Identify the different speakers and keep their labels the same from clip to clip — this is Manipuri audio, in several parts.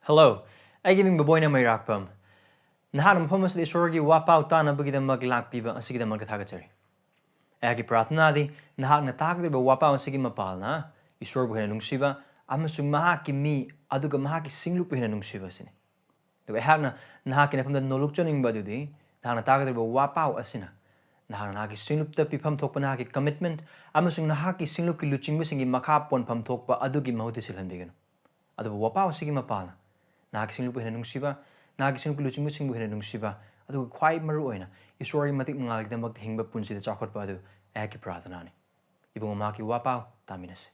Speaker 1: Hello, I giving Boboy na may rakpam. Nahanam pamas di sorgi wapaw ta na bagida maglak piba ang sige magkatagachari. Agi prathna di nahak na takdir ba wapaw ang sige mapal na isor buhay na nungsiba amasung mahaki mi aduga mahaki singlup buhay na nungsiba sini. Diba ehak na nahaki na pamda nolukchoning ba dudi nahak na takdir ba wapaw asina. Nahak na nahaki singlup ta pipam tok pa nahaki commitment amasung nahaki singlup ki luching ba singi makapon pam tok pa adugi mahuti silhan bigano. Adu ba wapaw sige mapal na. Nakagising lupa hinanong siba, nakagising lupa luching musing buhay hinanong siba, at quite maruoy na, isuri matik mangalig na magtihing ba punsi na chakot pa adu, eki pratana ni. Ibang umaki wapaw, taminas.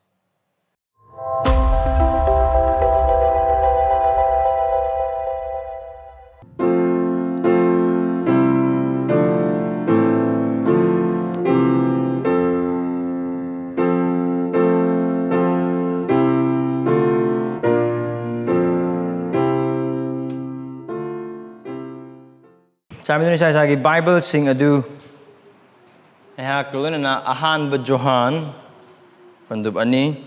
Speaker 1: Sabi nyo sa Bible sing adu ehak tulun na ahan ba Johan pandub ani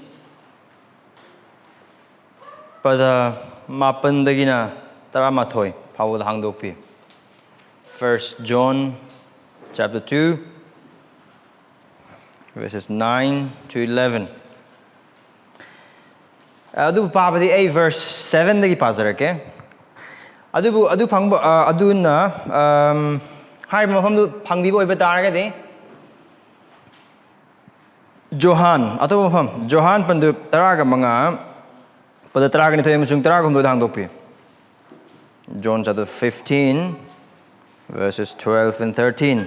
Speaker 1: pada mapandagi na taramathoy Paul hangdopi 1 John chapter 2 verses 9 to 11 adu papadi a verse 7 dagi pasar ke adu phangba aduna hai mafam phangbibo iba taragadi Johan ato mafam Johan pandu taraga mga pada taraga ni toy musung taraga humdo hangdokpi John chapter 15 verses 12 and 13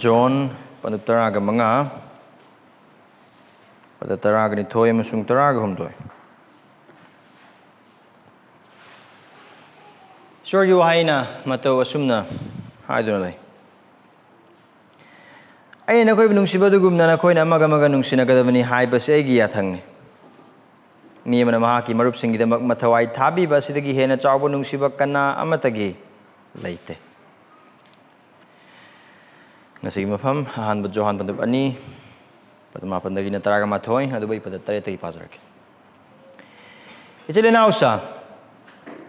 Speaker 1: John pandu taraga mga pada taraga ni toy musung taraga humdo Sure you haina mato asumna haidunalay. Ay nakoy nungsiba dugum na nakoy na maga nung sinagadabani haiba sa egi yathang ni. Mi man mahaki marup singida mathawai thabi ba sidagi hena chawbo nungsiba kana amatagi laite. Nasigi mafam han ba Johan pandab ani padma pandagi na taraga mathoy adu bai pada tare tai pasarke. Ichile nausa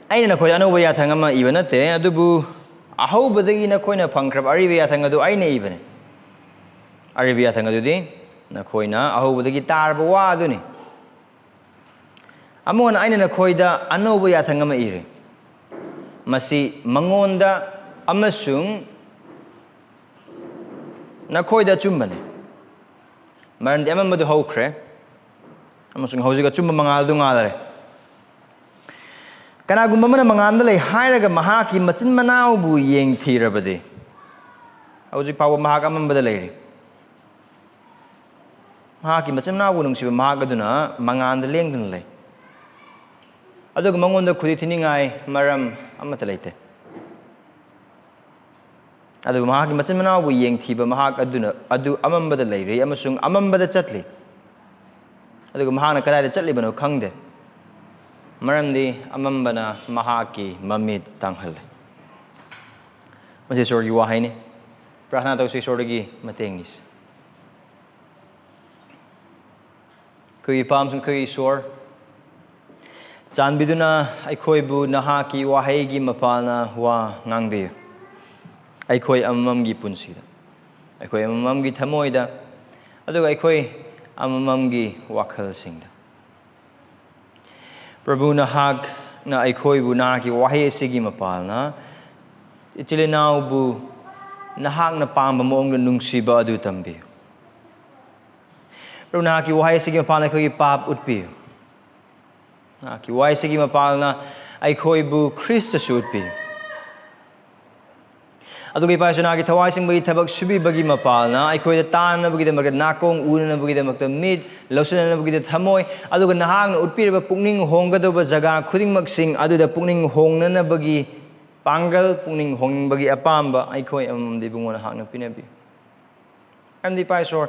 Speaker 1: aina nakoy ano ba yathang ama iba nate adubu aho badagi nakoy na phangkrab ariba yathang adu aina ibane ariba yathang adu di nakoy na aho badagi tarba wa adu ni amon aina nakoy da ano ba yathang ama ire masi mangonda amasung nakoy da chumbane marandi amamadu hokre amasung hausiga chumba mangaldu ngalare Kanagumba man manganda lay hairaga mahaki machin manao bu yeng thirabade Hauji pawa mahaka mambada lay Mahaki machin manao nung siba mahagaduna manganda leng dun lay Aduga mangonda khudi thiningai maram amatalayte Aduga mahaki machin manao bu yeng thiba mahak aduna adu amambada lay re amasung amambada chatli Aduga mahana kadai chatli bano khangde Maramdi amambana mahaki mamid tanghal. Masi sorgi wahay ni. Prahna tau si sorgi matengis. Kui pamsung kui sor. Chan biduna ay koi bu nahaki wahay gi mapana wa ngangbi. Ay koi amamgi punsida. Ay koi amamgi thamoida. Adu ay koi amamgi wakal singda. Prabhu nahag na aikoy bu naki wahi sige mapal na itilinaw bu nahag na pamba moong nungsiba adu tambi. Prabhu naki wahi sige mapal na aikoy pap utpi. Naki wahi sige mapal na aikoy bu Christus utpi. Adu kay paso naki tawai sing bagi tabag subi bagi mapal na aikoy tan na bagi magad nakong una na bagi magta mid lausan na bagi thamoy adu ga nahang na utpi ba pungning honggado ba jaga khuding magsing adu da pungning hongna na bagi panggal pungning hong bagi apamba aikoy amam di bungona hang na pinabi amdi paso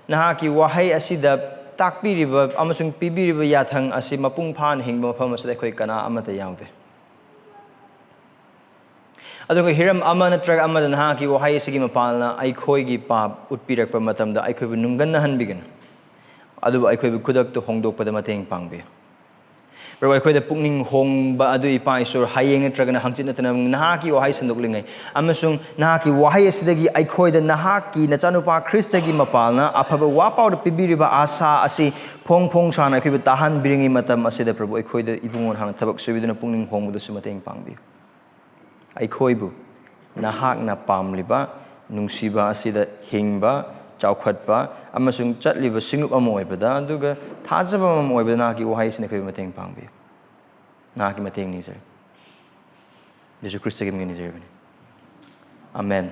Speaker 1: nahaki wahay asida takpiriba amasung pibiriba yathang asi mapung phan hingba mafam asida aikoy kana amata yawde Adung hiram ama na track ama na haki wahay sige mapal na ay koi gi pap utpirak pa matam da ay koi nunggan na hanbigan ꯑꯗꯨꯕꯨ ꯑꯩꯈꯣꯏꯕꯨ ꯈꯨꯗꯛꯇ ꯍꯣꯡꯗꯣꯛꯄꯗ ꯃꯇꯦꯡ ꯄꯥꯡꯕꯤꯌꯨ ꯄ꯭ꯔꯚꯨ ꯑꯩꯈꯣꯏꯗ ꯄꯨꯛꯅꯤꯡ ꯍꯣꯡꯕ ꯑꯗꯨ ꯏꯄꯥ ꯏꯁꯣꯔ ꯍꯌꯦꯡ ꯅꯠꯇ꯭ꯔꯒꯅ ꯍꯪꯆꯤꯠ ꯅꯠꯇꯅ ꯅꯍꯥꯛꯀꯤ ꯋꯥꯍꯩ ꯁꯟꯗꯣꯛꯂꯤꯉꯩ ꯑꯃꯁꯨꯡ ꯅꯍꯥꯛꯀꯤ ꯋꯥꯍꯩ ꯑꯁꯤꯗꯒꯤ ꯑꯩꯈꯣꯏꯗ ꯅꯍꯥꯛꯀꯤ ꯅꯆꯥꯅꯨꯄꯥ ꯈ꯭ꯔꯤꯁꯇꯒꯤ ꯃꯄꯥꯜꯅ ꯑꯐꯕ ꯋꯥꯄꯥꯎꯗ ꯄꯤꯕꯤꯔꯤꯕ ꯑꯥꯁꯥ ꯑꯁꯤ ꯐꯣꯡ ꯐꯣꯡ ꯁꯥꯅ ꯑꯩꯈꯣꯏꯕꯨ ꯇꯥꯍꯟꯕꯤꯔꯤꯉꯩ ꯃꯇꯝ ꯑꯁꯤꯗ ꯄ꯭ꯔꯚꯨ ꯑꯩꯈꯣꯏꯗ ꯏꯕꯨꯡꯉꯣ ꯍꯥꯟꯅ ꯊꯕꯛ ꯁꯨꯕꯤꯗꯨꯅ ꯄꯨꯛꯅꯤꯡ ꯍꯣꯡꯕꯗꯁꯨ ꯃꯇꯦꯡ ꯄꯥꯡꯕꯤꯌꯨ ꯑꯩꯈꯣꯏꯕꯨ ꯅꯍꯥꯛꯅ ꯄꯥꯝꯂꯤꯕ ꯅꯨꯡꯁꯤꯕ ꯑꯁꯤꯗ ꯍꯤꯡꯕ ꯆꯥꯎꯈꯠꯄ ꯑꯃꯁꯨꯡ ꯆꯠꯂꯤꯕ ꯁꯤꯡꯂꯨꯞ ꯑꯃ ꯑꯣꯏꯕꯗ ꯑꯗꯨꯒ ꯊꯥꯖꯕ ꯑꯃ ꯑꯣꯏꯕꯗ ꯅꯍꯥꯛꯀꯤ ꯋꯥꯍꯩꯁꯤꯅ ꯑꯩꯈꯣꯏꯕꯨ ꯃꯇꯦꯡ ꯄꯥꯡꯕꯤꯌꯨ ꯅꯍꯥꯛꯀꯤ ꯃꯇꯦꯡ ꯅꯤꯖꯔꯤ ꯌꯦꯁꯨ ꯈ꯭ꯔꯤꯁꯇꯒꯤ ꯃꯤꯡ ꯅꯤꯖꯔꯤꯕꯅꯤ ꯑꯃꯦꯟ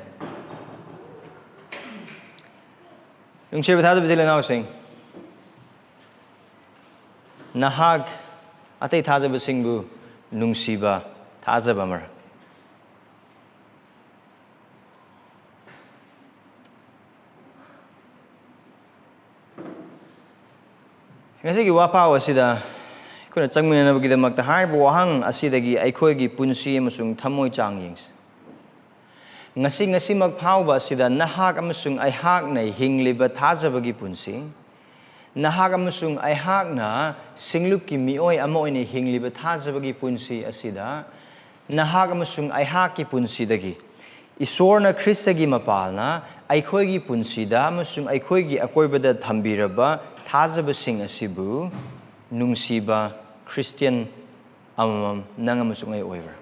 Speaker 1: ꯅꯨꯡꯁꯤꯕ ꯊꯥꯖꯕ ꯏꯆꯤꯜ ꯏꯅꯥꯎꯁꯤꯡ ꯅꯍꯥꯛ ꯑꯇꯩ ꯊꯥꯖꯕꯁꯤꯡꯕꯨ ꯅꯨꯡꯁꯤꯕ ꯊꯥꯖꯕ ꯑꯃꯔ ꯉꯁꯤꯒꯤ ꯋꯥꯄꯥꯎ ꯑꯁꯤꯗ ꯑꯩꯈꯣꯏꯅ ꯆꯪꯃꯤꯟꯅꯅꯕꯒꯤꯗꯃꯛꯇ ꯍꯥꯏꯔꯤꯕ ꯋꯥꯍꯪ ꯑꯁꯤꯗꯒꯤ ꯑꯩꯈꯣꯏꯒꯤ ꯄꯨꯟꯁꯤ ꯑꯃꯁꯨꯡ ꯊꯃꯣꯏ ꯆꯥꯡ ꯌꯦꯡꯁꯤ ꯉꯁꯤꯃꯛ ꯐꯥꯎꯕ ꯑꯁꯤꯗ ꯅꯍꯥꯛ ꯑꯃꯁꯨꯡ ꯑꯩꯍꯥꯛꯅ ꯍꯤꯡꯂꯤꯕ ꯊꯥꯖꯕꯒꯤ ꯄꯨꯟꯁꯤ ꯅꯍꯥꯛ ꯑꯃꯁꯨꯡ ꯑꯩꯍꯥꯛꯅ ꯁꯤꯡꯂꯨꯞꯀꯤ ꯃꯤꯑꯣꯏ ꯑꯃ ꯑꯣꯏꯅ ꯍꯤꯡꯂꯤꯕ ꯊꯥꯖꯕꯒꯤ ꯄꯨꯟꯁꯤ ꯑꯁꯤꯗ ꯅꯍꯥꯛ ꯑꯃꯁꯨꯡ ꯑꯩꯍꯥꯛꯀꯤ ꯄꯨꯟꯁꯤꯗꯒꯤ ꯏꯁꯣꯔꯅ ꯈ꯭ꯔꯤꯁꯇꯒꯤ ꯃꯄꯥꯜꯅ ꯑꯩꯈꯣꯏꯒꯤ ꯄꯨꯟꯁꯤꯗ ꯑꯃꯁꯨꯡ ꯑꯩꯈꯣꯏꯒꯤ ꯑꯀꯣꯏꯕꯗ ꯊꯝꯕꯤꯔꯕ ꯊꯥꯖꯕꯁꯤꯡ ꯑꯁꯤꯕꯨ ꯅꯨꯡꯁꯤꯕ ꯈ꯭ꯔꯤꯁꯇꯤꯌꯟ ꯑꯃꯃꯝ ꯅꯪ ꯑꯃꯁꯨꯡ ꯑꯩ ꯑꯣꯏꯕ꯭ꯔꯥ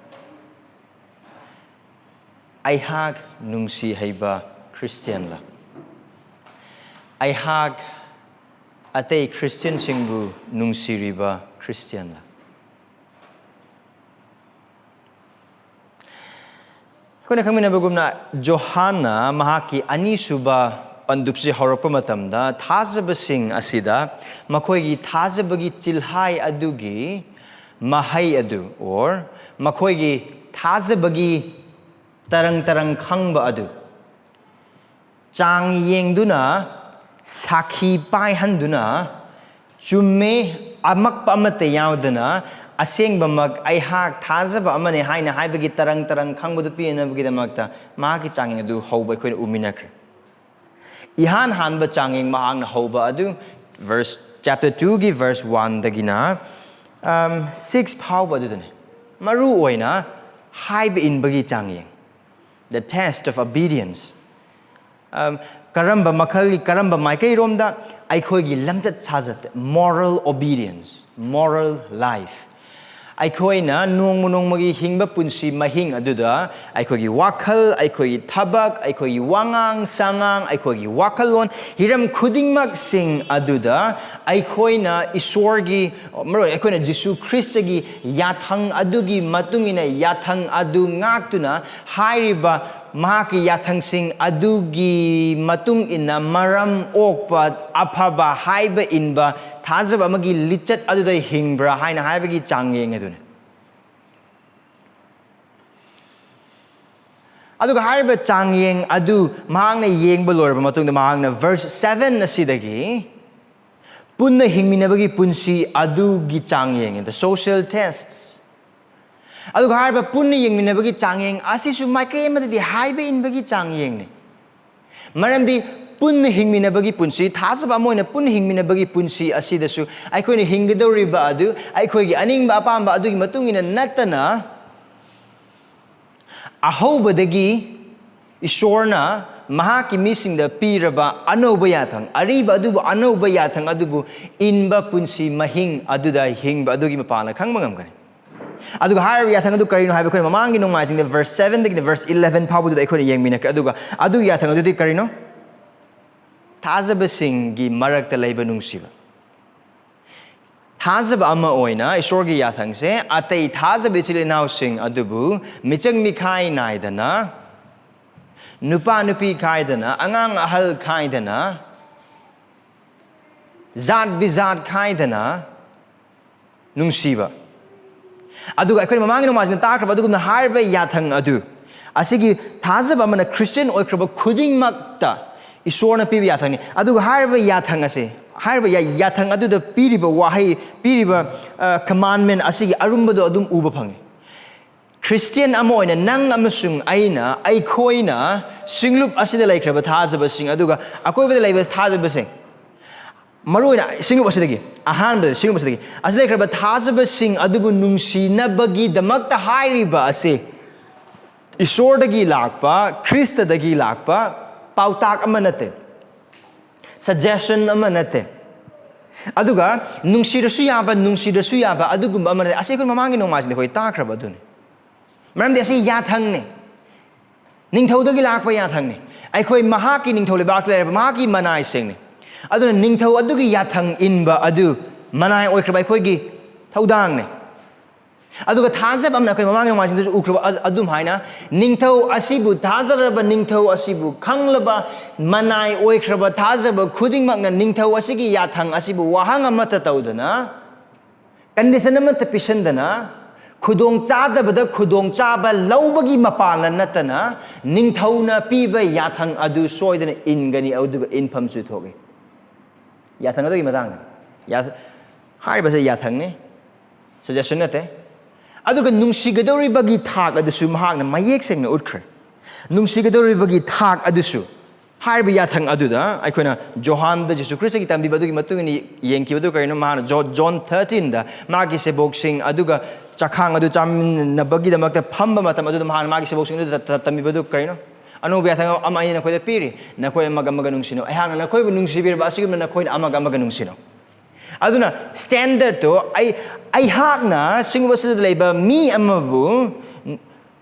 Speaker 1: ꯑꯩꯍꯥꯛ ꯅꯨꯡꯁꯤ ꯍꯩꯕ ꯈ꯭ꯔꯤꯁꯇꯤꯌꯟꯂ ꯑꯩꯍꯥꯛ ꯑꯇꯩ ꯈ꯭ꯔꯤꯁꯇꯤꯌꯟꯁꯤꯡꯕꯨ ꯅꯨꯡꯁꯤꯔꯤꯕ ꯈ꯭ꯔꯤꯁꯇꯤꯌꯟꯂ ꯑꯩꯈꯣꯏꯅ ꯈꯪꯃꯤꯟꯅꯕꯒꯨꯝꯅ ꯖꯣꯍꯥꯟꯅ ꯃꯍꯥꯛꯀꯤ ꯑꯅꯤꯁꯨꯕ ꯄꯟꯗꯨꯞꯁꯤ ꯍꯧꯔꯛꯄ ꯃꯇꯝꯗ ꯊꯥꯖꯕꯁꯤꯡ ꯑꯁꯤꯗ ꯃꯈꯣꯏꯒꯤ ꯊꯥꯖꯕꯒꯤ ꯆꯤꯜꯍꯥꯏ ꯑꯗꯨꯒꯤ ꯃꯍꯩ ꯑꯗꯨ ꯑꯣꯔ ꯃꯈꯣꯏꯒꯤ ꯊꯥꯖꯕꯒꯤ ꯇꯔꯪ ꯈꯪꯕ ꯑꯗꯨ ꯆꯥꯡ ꯌꯦꯡꯗꯨꯅ ꯁꯥꯈꯤ ꯄꯥꯏꯍꯟꯗꯨꯅ ꯆꯨꯝꯃꯦ ꯑꯃꯛꯄ ꯑꯃꯠꯇ ꯌꯥꯎꯗꯅ ꯑꯁꯦꯡꯕꯃꯛ ꯑꯩꯍꯥꯛ ꯊꯥꯖꯕ ꯑꯃꯅꯦ ꯍꯥꯏꯅ ꯍꯥꯏꯕꯒꯤ ꯇꯔꯪ ꯈꯪꯕꯗꯨ ꯄꯤꯅꯕꯒꯤꯗꯃꯛꯇ ꯃꯍꯥꯛꯀꯤ ꯆꯥꯡꯌꯦꯡ ꯑꯗꯨ ꯍꯧꯕ ꯑꯩꯈꯣꯏꯅ ꯎꯃꯤꯟꯅꯈ꯭ꯔꯦ इहान हानब चांगिंग महांग हौबा अदु verse chapter 2 gi verse 1 dagina 6 phawba adudane maru oina haiba inbagi changiang the test of obedience karamba makhali karamba maikai romda aikhoi gi lamjat sajat moral obedience moral life ꯑꯩꯈꯣꯏꯅ ꯅꯣꯡꯃꯒꯤ ꯍꯤꯡꯕ ꯄꯨꯟꯁꯤ ꯃꯍꯤꯡ ꯑꯗꯨꯗ ꯑꯩꯈꯣꯏꯒꯤ ꯋꯥꯈꯜ ꯑꯩꯈꯣꯏꯒꯤ ꯊꯕꯛ ꯑꯩꯈꯣꯏꯒꯤ ꯋꯥꯉꯥꯡ ꯁꯉꯥꯡ ꯑꯩꯈꯣꯏꯒꯤ ꯋꯥꯈꯜꯂꯣꯟ ꯍꯤꯔꯝ ꯈꯨꯗꯤꯡꯃꯛꯁꯤꯡ ꯑꯗꯨꯗ ꯑꯩꯈꯣꯏꯅ ꯏꯁꯣꯔꯒꯤ ꯃꯔꯨꯑꯣꯏꯅ ꯑꯩꯈꯣꯏꯅ ꯖꯤꯁꯨ ꯈ꯭ꯔꯤꯁꯇꯒꯤ ꯌꯥꯊꯪ ꯑꯗꯨꯒꯤ ꯃꯇꯨꯡꯏꯟꯅ ꯌꯥꯊꯪ ꯑꯗꯨ ꯉꯥꯛꯇꯨꯅ ꯍꯥꯏꯔꯤꯕ ꯃꯍꯥꯛꯀꯤ ꯌꯥꯊꯪꯁꯤꯡ ꯑꯗꯨꯒꯤ ꯃꯇꯨꯡ ꯏꯟꯅ ꯃꯔꯝ ꯑꯣꯛꯄ ꯑꯐꯕ ꯍꯥꯏꯕ ꯏꯟꯕ ꯊꯥꯖꯕ ꯑꯃꯒꯤ ꯂꯤꯆꯠ ꯑꯗꯨꯗ ꯍꯤꯡꯕ꯭ꯔꯥ ꯍꯥꯏꯅ ꯍꯥꯏꯕꯒꯤ ꯆꯥꯡꯌꯦꯡ ꯑꯗꯨꯅꯤ ꯑꯗꯨꯒ ꯍꯥꯏꯔꯤꯕ ꯆꯥꯡꯌꯦꯡ ꯑꯗꯨ ꯃꯍꯥꯛꯅ ꯌꯦꯡꯕ ꯂꯣꯏꯔꯕ ꯃꯇꯨꯡꯗ ꯃꯍꯥꯛꯅ verse 7 ꯑꯁꯤꯗꯒꯤ ꯄꯨꯟꯅ ꯍꯤꯡꯃꯤꯟꯅꯕꯒꯤ ꯄꯨꯟꯁꯤ ꯑꯗꯨꯒꯤ ꯆꯥꯡꯌꯦꯡ the social tests ꯑꯗꯨꯒ ꯍꯥꯏꯔꯤꯕ ꯄꯨꯟꯅ ꯌꯦꯡꯃꯤꯟꯅꯕꯒꯤ ꯆꯥꯡꯌꯦꯡ ꯑꯁꯤꯁꯨ ꯃꯥꯏꯀꯩ ꯑꯃꯗꯗꯤ ꯍꯥꯏꯕ ꯏꯟꯕꯒꯤ ꯆꯥꯡꯌꯦꯡꯅꯤ ꯃꯔꯝꯗꯤ ꯄꯨꯟꯅ ꯍꯤꯡꯃꯤꯟꯅꯕꯒꯤ ꯄꯨꯟꯁꯤ ꯊꯥꯖꯕ ꯑꯃ ꯑꯣꯏꯅ ꯄꯨꯟꯅ ꯍꯤꯡꯃꯤꯟꯅꯕꯒꯤ ꯄꯨꯟꯁꯤ ꯑꯁꯤꯗꯁꯨ ꯑꯩꯈꯣꯏꯅ ꯍꯤꯡꯒꯗꯧꯔꯤꯕ ꯑꯗꯨ ꯑꯩꯈꯣꯏꯒꯤ ꯑꯅꯤꯡꯕ ꯑꯄꯥꯝꯕ ꯑꯗꯨꯒꯤ ꯃꯇꯨꯡꯏꯟꯅ ꯅꯠꯇꯅ ꯑꯍꯧꯕꯗꯒꯤ ꯏꯁꯣꯔꯅ ꯃꯍꯥꯛꯀꯤ ꯃꯤꯁꯤꯡꯗ ꯄꯤꯔꯕ ꯑꯅꯧꯕ ꯌꯥꯊꯪ ꯑꯔꯤꯕ ꯑꯗꯨꯕꯨ ꯑꯅꯧꯕ ꯌꯥꯊꯪ ꯑꯗꯨꯕꯨ ꯏꯟꯕ ꯄꯨꯟꯁꯤ ꯃꯍꯤꯡ ꯑꯗꯨꯗ ꯍꯤꯡꯕ ꯑꯗꯨꯒꯤ ꯃꯄꯥꯟꯅ ꯈꯪꯕ ꯉꯝꯒꯅꯤ ꯑꯗꯨꯒ ꯍꯥꯏꯔꯤꯕ ꯌꯥꯊꯪ ꯑꯗꯨ ꯀꯔꯤꯅꯣ ꯍꯥꯏꯕ ꯑꯩꯈꯣꯏꯅ ꯃꯃꯥꯡꯒꯤ ꯅꯣꯡꯃꯥꯏꯖꯤꯡꯗ verse 7 ꯗꯒꯤꯅ verse 11 ꯐꯥꯎꯕꯗꯨꯗ ꯑꯩꯈꯣꯏꯅ ꯌꯦꯡꯃꯤꯟꯅꯈ꯭ꯔꯦ ꯑꯗꯨꯒ ꯑꯗꯨꯒꯤ ꯌꯥꯊꯪ ꯑꯗꯨꯗꯤ ꯀꯔꯤꯅꯣ ꯊꯥꯖꯕꯁꯤꯡꯒꯤ ꯃꯔꯛꯇ ꯂꯩꯕ ꯅꯨꯡꯁꯤꯕ ꯊꯥꯖꯕ ꯑꯃ ꯑꯣꯏꯅ ꯏꯁꯣꯔꯒꯤ ꯌꯥꯊꯪꯁꯦ ꯑꯇꯩ ꯊꯥꯖꯕ ꯏꯆꯤꯜ ꯏꯅꯥꯎꯁꯤꯡ ꯑꯗꯨꯕꯨ ꯃꯤꯆꯪ ꯃꯤꯈꯥꯏ ナꯏꯗꯅ ꯅꯨꯄꯥ ꯅꯨꯄꯤ ꯈꯥꯏꯗꯅ ꯑꯉꯥꯡ ꯑꯍꯜ ꯈꯥꯏꯗꯅ ꯖꯥꯠ ꯕꯤꯖꯥꯠ ꯈꯥꯏꯗꯅ ꯅꯨꯡꯁꯤꯕ ꯑꯗꯨꯒ ꯑꯩꯈꯣꯏꯅ ꯃꯃꯥꯡꯒꯤ ꯅꯣꯡꯃꯥꯏꯖꯤꯡꯗ ꯇꯥꯈ꯭ꯔꯕ ꯑꯗꯨꯒꯨꯝꯅ ꯍꯥꯏꯔꯤꯕ ꯌꯥꯊꯪ ꯑꯗꯨ ꯑꯁꯤꯒꯤ ꯊꯥꯖꯕ ꯑꯃꯅ ꯈ꯭ꯔꯤꯁꯇꯤꯌꯟ ꯑꯣꯏꯈ꯭ꯔꯕ ꯈꯨꯗꯤꯡꯃꯛꯇ ꯏꯁꯣꯔꯅ ꯄꯤꯕ ꯌꯥꯊꯪꯅꯤ ꯑꯗꯨꯒ ꯍꯥꯏꯔꯤꯕ ꯌꯥꯊꯪ ꯑꯁꯤ ꯍꯥꯏꯔꯤꯕ ꯌꯥꯊꯪ ꯑꯗꯨꯗ ꯄꯤꯔꯤꯕ ꯋꯥꯍꯩ ꯄꯤꯔꯤꯕ commandment ꯑꯁꯤꯒꯤ ꯑꯔꯨꯝꯕꯗꯣ ꯑꯗꯨꯝ ꯎꯕ ꯐꯪꯉꯤ ꯈ꯭ꯔꯤꯁꯇꯤꯌꯟ ꯑꯃ ꯑꯣꯏꯅ ꯅꯪ ꯑꯃꯁꯨꯡ ꯑꯩꯈꯣꯏꯅ ꯁꯤꯡꯂꯨꯞ ꯑꯁꯤꯗ ꯂꯩꯈ꯭ꯔꯕ ꯊꯥꯖꯕꯁꯤꯡ ꯑꯗꯨꯒ ꯑꯀꯣꯏꯕꯗ ꯂꯩꯕ ꯊꯥꯖꯕꯁꯤꯡ
Speaker 2: Maruina, Singh was the Ahan, Singh was the as like a Tazaba sing Adubu Nungsi Nabagi, the Makta Haiba, say Isor the Gilakpa, Christa the Gilakpa, Pautak Amanate, Suggestion Amanate. Aduga, Nungsi the Suyaba, Nungsi the Suyaba, Adugum Amana, I say, Mamang no mas the way Takrabadun. Madam, they say Yatangne. Ningto the Gilakpa Yatangne. I call Mahaki Ningto the Bakler, Mahaki Manai sing. Adu Ningto Adugi Yatang inba Adu, Manai Oikrabai Koigi, Taudang. Aduga Tazab Amna Mamang no mas Ukra Adum Haina, Ningto Asibu, Tazaraba Ningto Asibu, Kanglaba, Manai Oikraba Tazaba, Kuding Magna Ningto Asigi Yatang Asibu, Wahanga Mata Taudana, and this element Pishandana, Kudong Chada Bada Kudong Chaba, Laubagi Mapala Natana, Ningtona Piba Yatang Adu Soidan Ingani Audu in Pamsutogi. Yatang Adu Madang. Yat High Basa Yatang, suggestion nate. Aduga Nungsigadori Bagi Tag Adusu Mahakna, my yexing Utkre. Nungsigadori Bagi Tag Adusu. High Yatang Aduda, I can Johan the Jesu Khristagi Tambi Badu Matuni Yankee Baduka Mana John 13, the Magi Seboxing Aduga Chakang Adu Cham Nabagi the Makta Pamba Matamadu Magi Seboxing Tambi Baduka. Ano Biatang Amay na ko piri, na ko magaganung sino. Ay hang na ko nungsibir basigum na ko amagaganung sino. Aduna standard to ay hak na Singh was the labor me amabu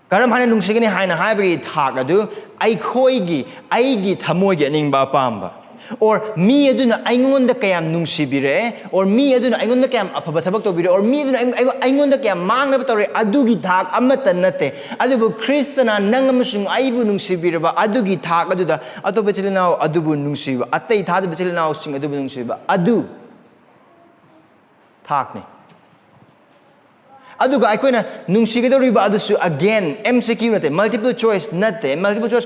Speaker 2: karam hana nungsigani haina haiba thak adu ay khoigi aigi thamogi aning ba pamba or me aduna aingonda kayam nungsibire or me aduna aingonda kayam afaba thabak tobire or me aduna aingonda kayam mangna tore adugi thak amata nate adubu kristana nangamusung aibu nungsibire ba adugi thak aduda atobe chilinaw adubu nungsiba atei thadu chilinaw sing adubu nungsiba adu thakni aduga aikoina nungsigadoriba adusu again MCQ nate multiple choice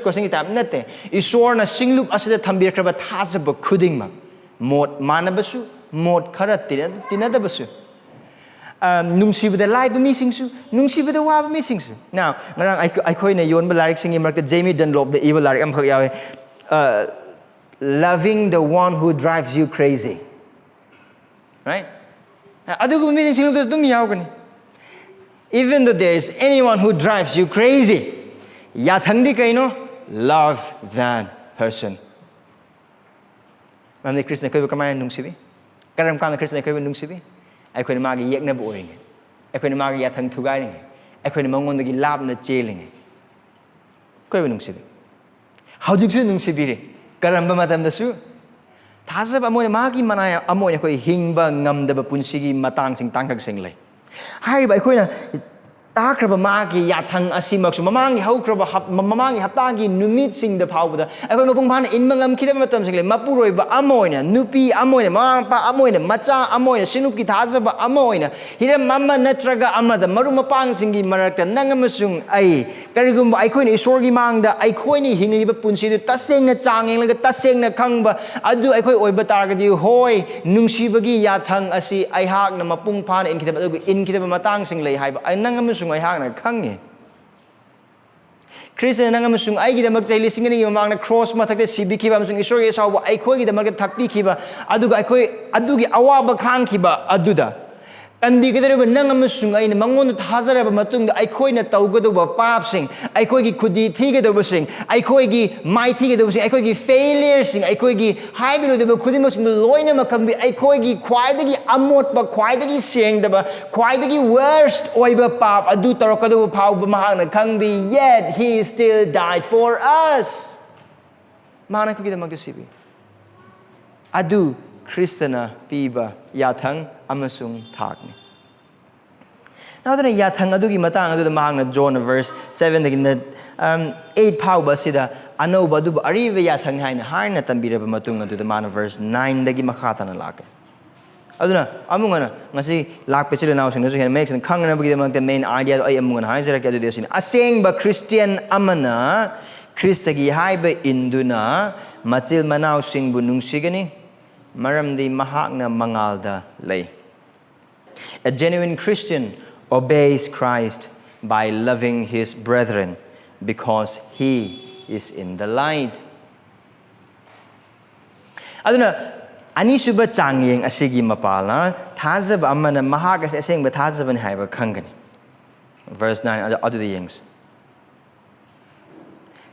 Speaker 2: question kitab nate isorna singlup asida thambirkraba thasaba khudingma mod manabasu mod khara tinadabasu nungsibada laiba misingsu nungsibada waba misingsu now ngarang aikoina yonba larik singi marka Jamie Dunlop the evil larik am khak yawe loving the one who drives you crazy, right? Even though there is anyone who drives you crazy, love that person. Mamni Krishna koy kamay nungsibi. Karam kam Krishna koy nungsibi. Ay koy magi yek na boring. Ay koy magi yathang thugai ring. Ay koy mangon dagi lab na cheling. Koy nungsibi. Howjuk su nungsibi ri. Karam ba matam da su. Thasab amoy magi manaya amoy koy hingba ngamdaba punsigi matang sing tangkag sing lay. Hai ba koy na takraba magi yathang asimak su mamangi haukraba mamangi haptagi numit sing da phawda ai koy mapung phana in mangam khidam matam sing lay mapuroi ba amoy na nupi amoy na mapa amoy na macha amoy na sinuki thasaba amoy na hiram mama natraga amada marumapang singi marakta nangamasung ai karigum ai koy ni isorgi mangda ai koy ni hingliba punsi du taseng na changeng laga taseng na khangba adu ai koy oiba targadi hoi nungsibagi yathang asi ai hak na mapung phana in khidam adu in khidam matang sing lay haiba ai nangamasung ai hak na khangi Christian nangamasung ai gidamak chai lising ni mamang na cross mathak de CB khiba amasung isorgi sawa ai koy gidamak thakpi khiba aduga ai koy adugi awaba khang khiba aduda Andi kadariba nangamasung ay na mangon thazaraba matungda ay koy na tawgadaba papsing ay koy gi kudi thigadaba sing ay koy gi mai thigadaba sing ay koy gi failure sing ay koy gi haibilo daba khudimo sing loina makangbi ay koy gi khwaidagi amot ba khwaidagi sengdaba khwaidagi worst oiba pap adu tarakadaba phawba mahangna khangbi yet he still died for us mana ko gidamag sibi adu Kristana piba yathang amasung thakni. Now that yathang adugi matang adu the mahangna John verse 7 the 8 pauba sida ano badu ariva yathang haina harna tambira ba matung adu the mana verse 9 dagi makhata na lake. Aduna amungana ngasi lakpe chile naw sing so hen makes and khangna bagi the main idea ay amungana haisera ka adu sin Asengba Christian amana Khristagi haiba induna machil manaosingbu nungsigani maramdi mahakna mangalda lay. A genuine Christian obeys Christ by loving his brethren because he is in the light. Aduna Anisuba changyeng asigi mapala thazab amana mahak ase asengba thazaban haiba khangani. Verse 9 adu the yengs.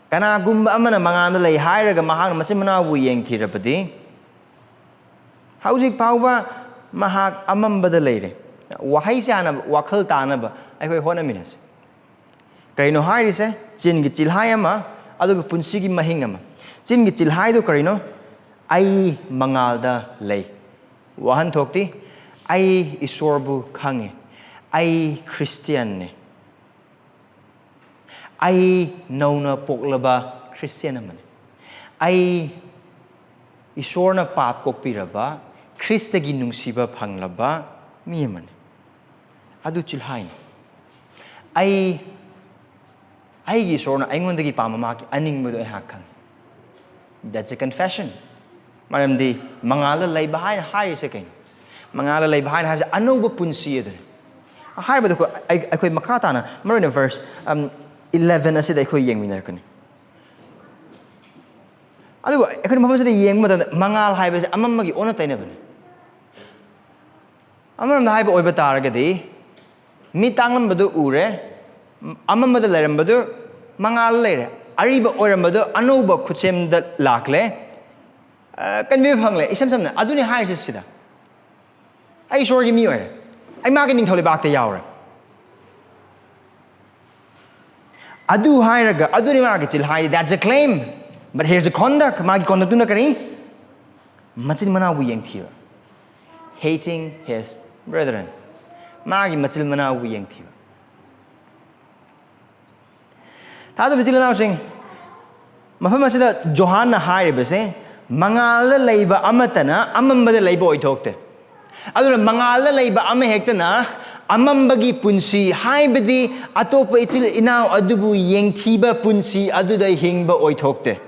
Speaker 2: Kana gumba amana manganda lay hairaga mahak machil manabu yeng thirapadi. Howsik pauba mahak amambada leire. Wahai sana wakhal tanaba aikoi hona minas. Kaino hairise chin gi chilhai ama aduga punsigi mahing ama. Chin gi chilhai do karino ai mangalda lay. Wahan thokti ai isorbu khange. Ai Christian ne. Ai nauna poklaba Christian amane. Ai isorna pap kokpiraba Khristagi nungsiba phanglaba mi amane. Adu chilhai. Ai gi isorna aingondagi pamama ki aningbudo ai hakhang. That's a confession. Maramdi mangala lay behind high second. Mangala lay behind has anoba punsi eder. A high but I could makatana, Marina verse 11 as I could young winner. Otherwise, I couldn't propose the young mother mangal high was amamagi on a tenable. Amam the high over targadi, mitangam badu ure, amam the lerambadu, mangal later, Ariba or mother, anoba kuchem the lakle. Can be hungry. Is something I do not hire sida. I sure give me I'm marketing totally back the hour. I do hire a girl, I do market high, that's a claim. But here's a conduct, Magi conduct na kari. Machil mana wiyang thiwa. Hating his brethren. Magi machil mana wiyang thiwa. Tada bichil na sing. Mafam asida Johanna hire bese. Mangalda layba amatana amambada layba oithokte. Aduna mangalda layba ama hektana amambagi punsi haibadi atopa ichil inaw adubu yengthiba punsi aduda hingba oithokte.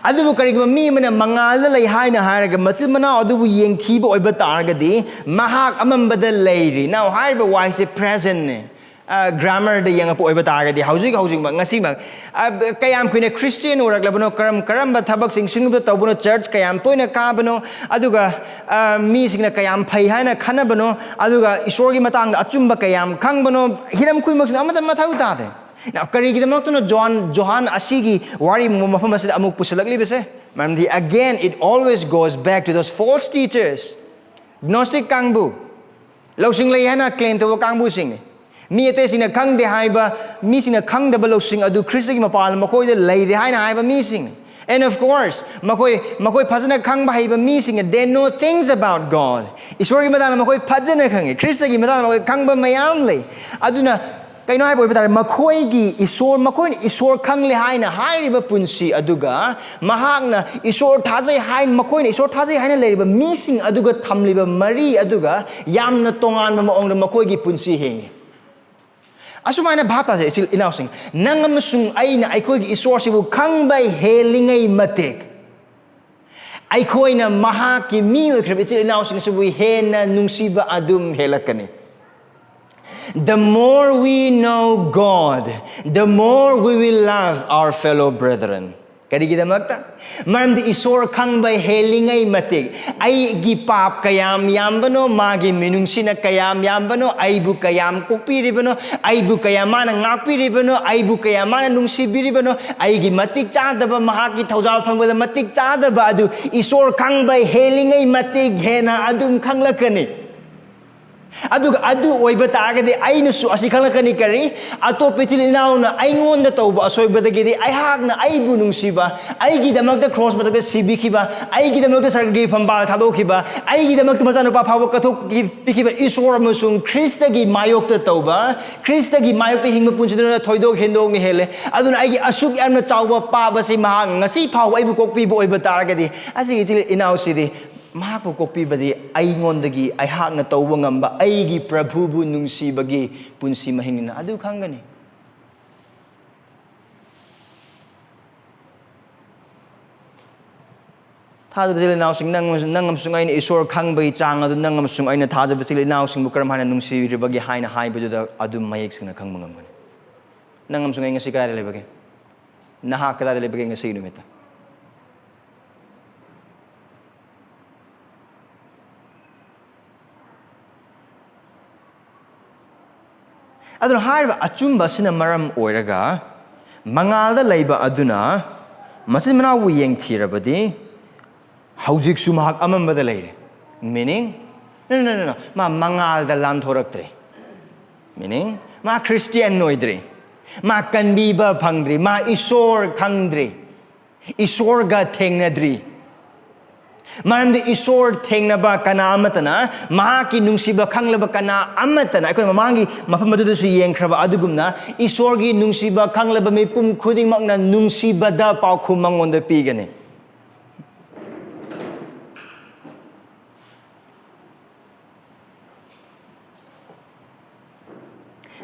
Speaker 2: Adubu karigma mi mana mangalda lay haina haraga masil mana adubu yengthiba oiba targadi mahak amambada layri. Now haiba why is it present? Grammar the young boy but target the housing Ngasima Kayam Queen a Christian or a Glabano Karamba Tabak sing the Tabuno Church Kayam Toina Cabano Aduga Missing a Kayam Payhana Kanabano Aduga Isorgi Matang Achumba Kayam Kangbano Hiram Kuimax Amada Matautate. Now Karigi the Motono Johan Asigi Wari Muhammad Amuk Pusalagli Bese. Mamdi again it always goes back to those false teachers. Gnostic Kangbu Losing Layana claim to a Kangbu sing. Mi ate sing a kang de haiba, missing a kang the below sing a do Khristagi mapal, Makoy the lay behind haiba missing. And of course, Makoy Pazana kang bahaiba missing, and they know things about God. It's working Madame Makoy Pazana kang, Khristagi Madame Kangba Mayamli. Aduna Kaino boy, but Makoygi isor Makoy isor kang lehaina, high river punsi aduga, mahakna isor taze hain Makoy isor taze haina labor missing aduga tamliba Marie aduga, yam na tongan on the Makoygi punsi hing. Asumana bhata se sil inausing nangam sung ay na aikoi isor sibu kang bay helingay matik aikoi na mahaki mi krib sil inausing sibu hena nungsiba adum helakani. The more we know God, the more we will love our fellow brethren. Kadi kita magta maram di isor kang bay helingay matik ay gipap kayam yambano magi minungsina kayam yambano ay bu kayam kokpiribano ay bu kayamana ngakpiribano ay bu kayamana nungsibiribano ay gi matik chadaba mahaki thaujal phangba matik chadaba adu isor kang bay helingay matik hena adum khanglakani. Adu oiba targadi ainasu asikalakani kari ato pichilinaw na aingon na tauba asoiba dagidi ay hak na ay bunung siba ay gidamagda cross matagda sibi kiba ay gidamagda sargi pambal thado kiba ay gidamagda masano pa phawak kathok pikiba isor musung Khristagi mayokta tauba Khristagi mayokta hingma punchidona thoidok hendok ni hele aduna ay asuk yamna chawba paba si mahang ngasi phaw ay bu kokpi bo oiba targadi asi gichil inaw sidi Mahapo kopi badi ay ngondagi ay hak na tawang amba ay gi prabhubu nungsi bagi punsi mahingina adu kangani. Thada basili nausing nangam sungay ni isor kang bay chang adu nangam sungay na thada basili nausing bukaram hana nungsi ribagi hay na hay badu da adu mayek sing na kang mangangani. Nangam sungay ngasi kaya dalibagi. Nahak kaya dalibagi ngasi numita. aduna haiba achumba sina maram oiraga mangalda leiba aduna machil manawu yengthirabadi haujiksu mahak amambada leire meaning no ma mangalda lanthoraktre meaning ma Christian noidre ma kanbiba phangdri ma isor khangdri isor ga thengnadri maramdi isor thengnaba kana amatana mahaki nungsiba khanglaba kana amatana aikoi mamangi mafam adu su yengkhraba adugumna isor gi nungsiba khanglaba mipum khuding makna nungsibada paukhum mangonda pigane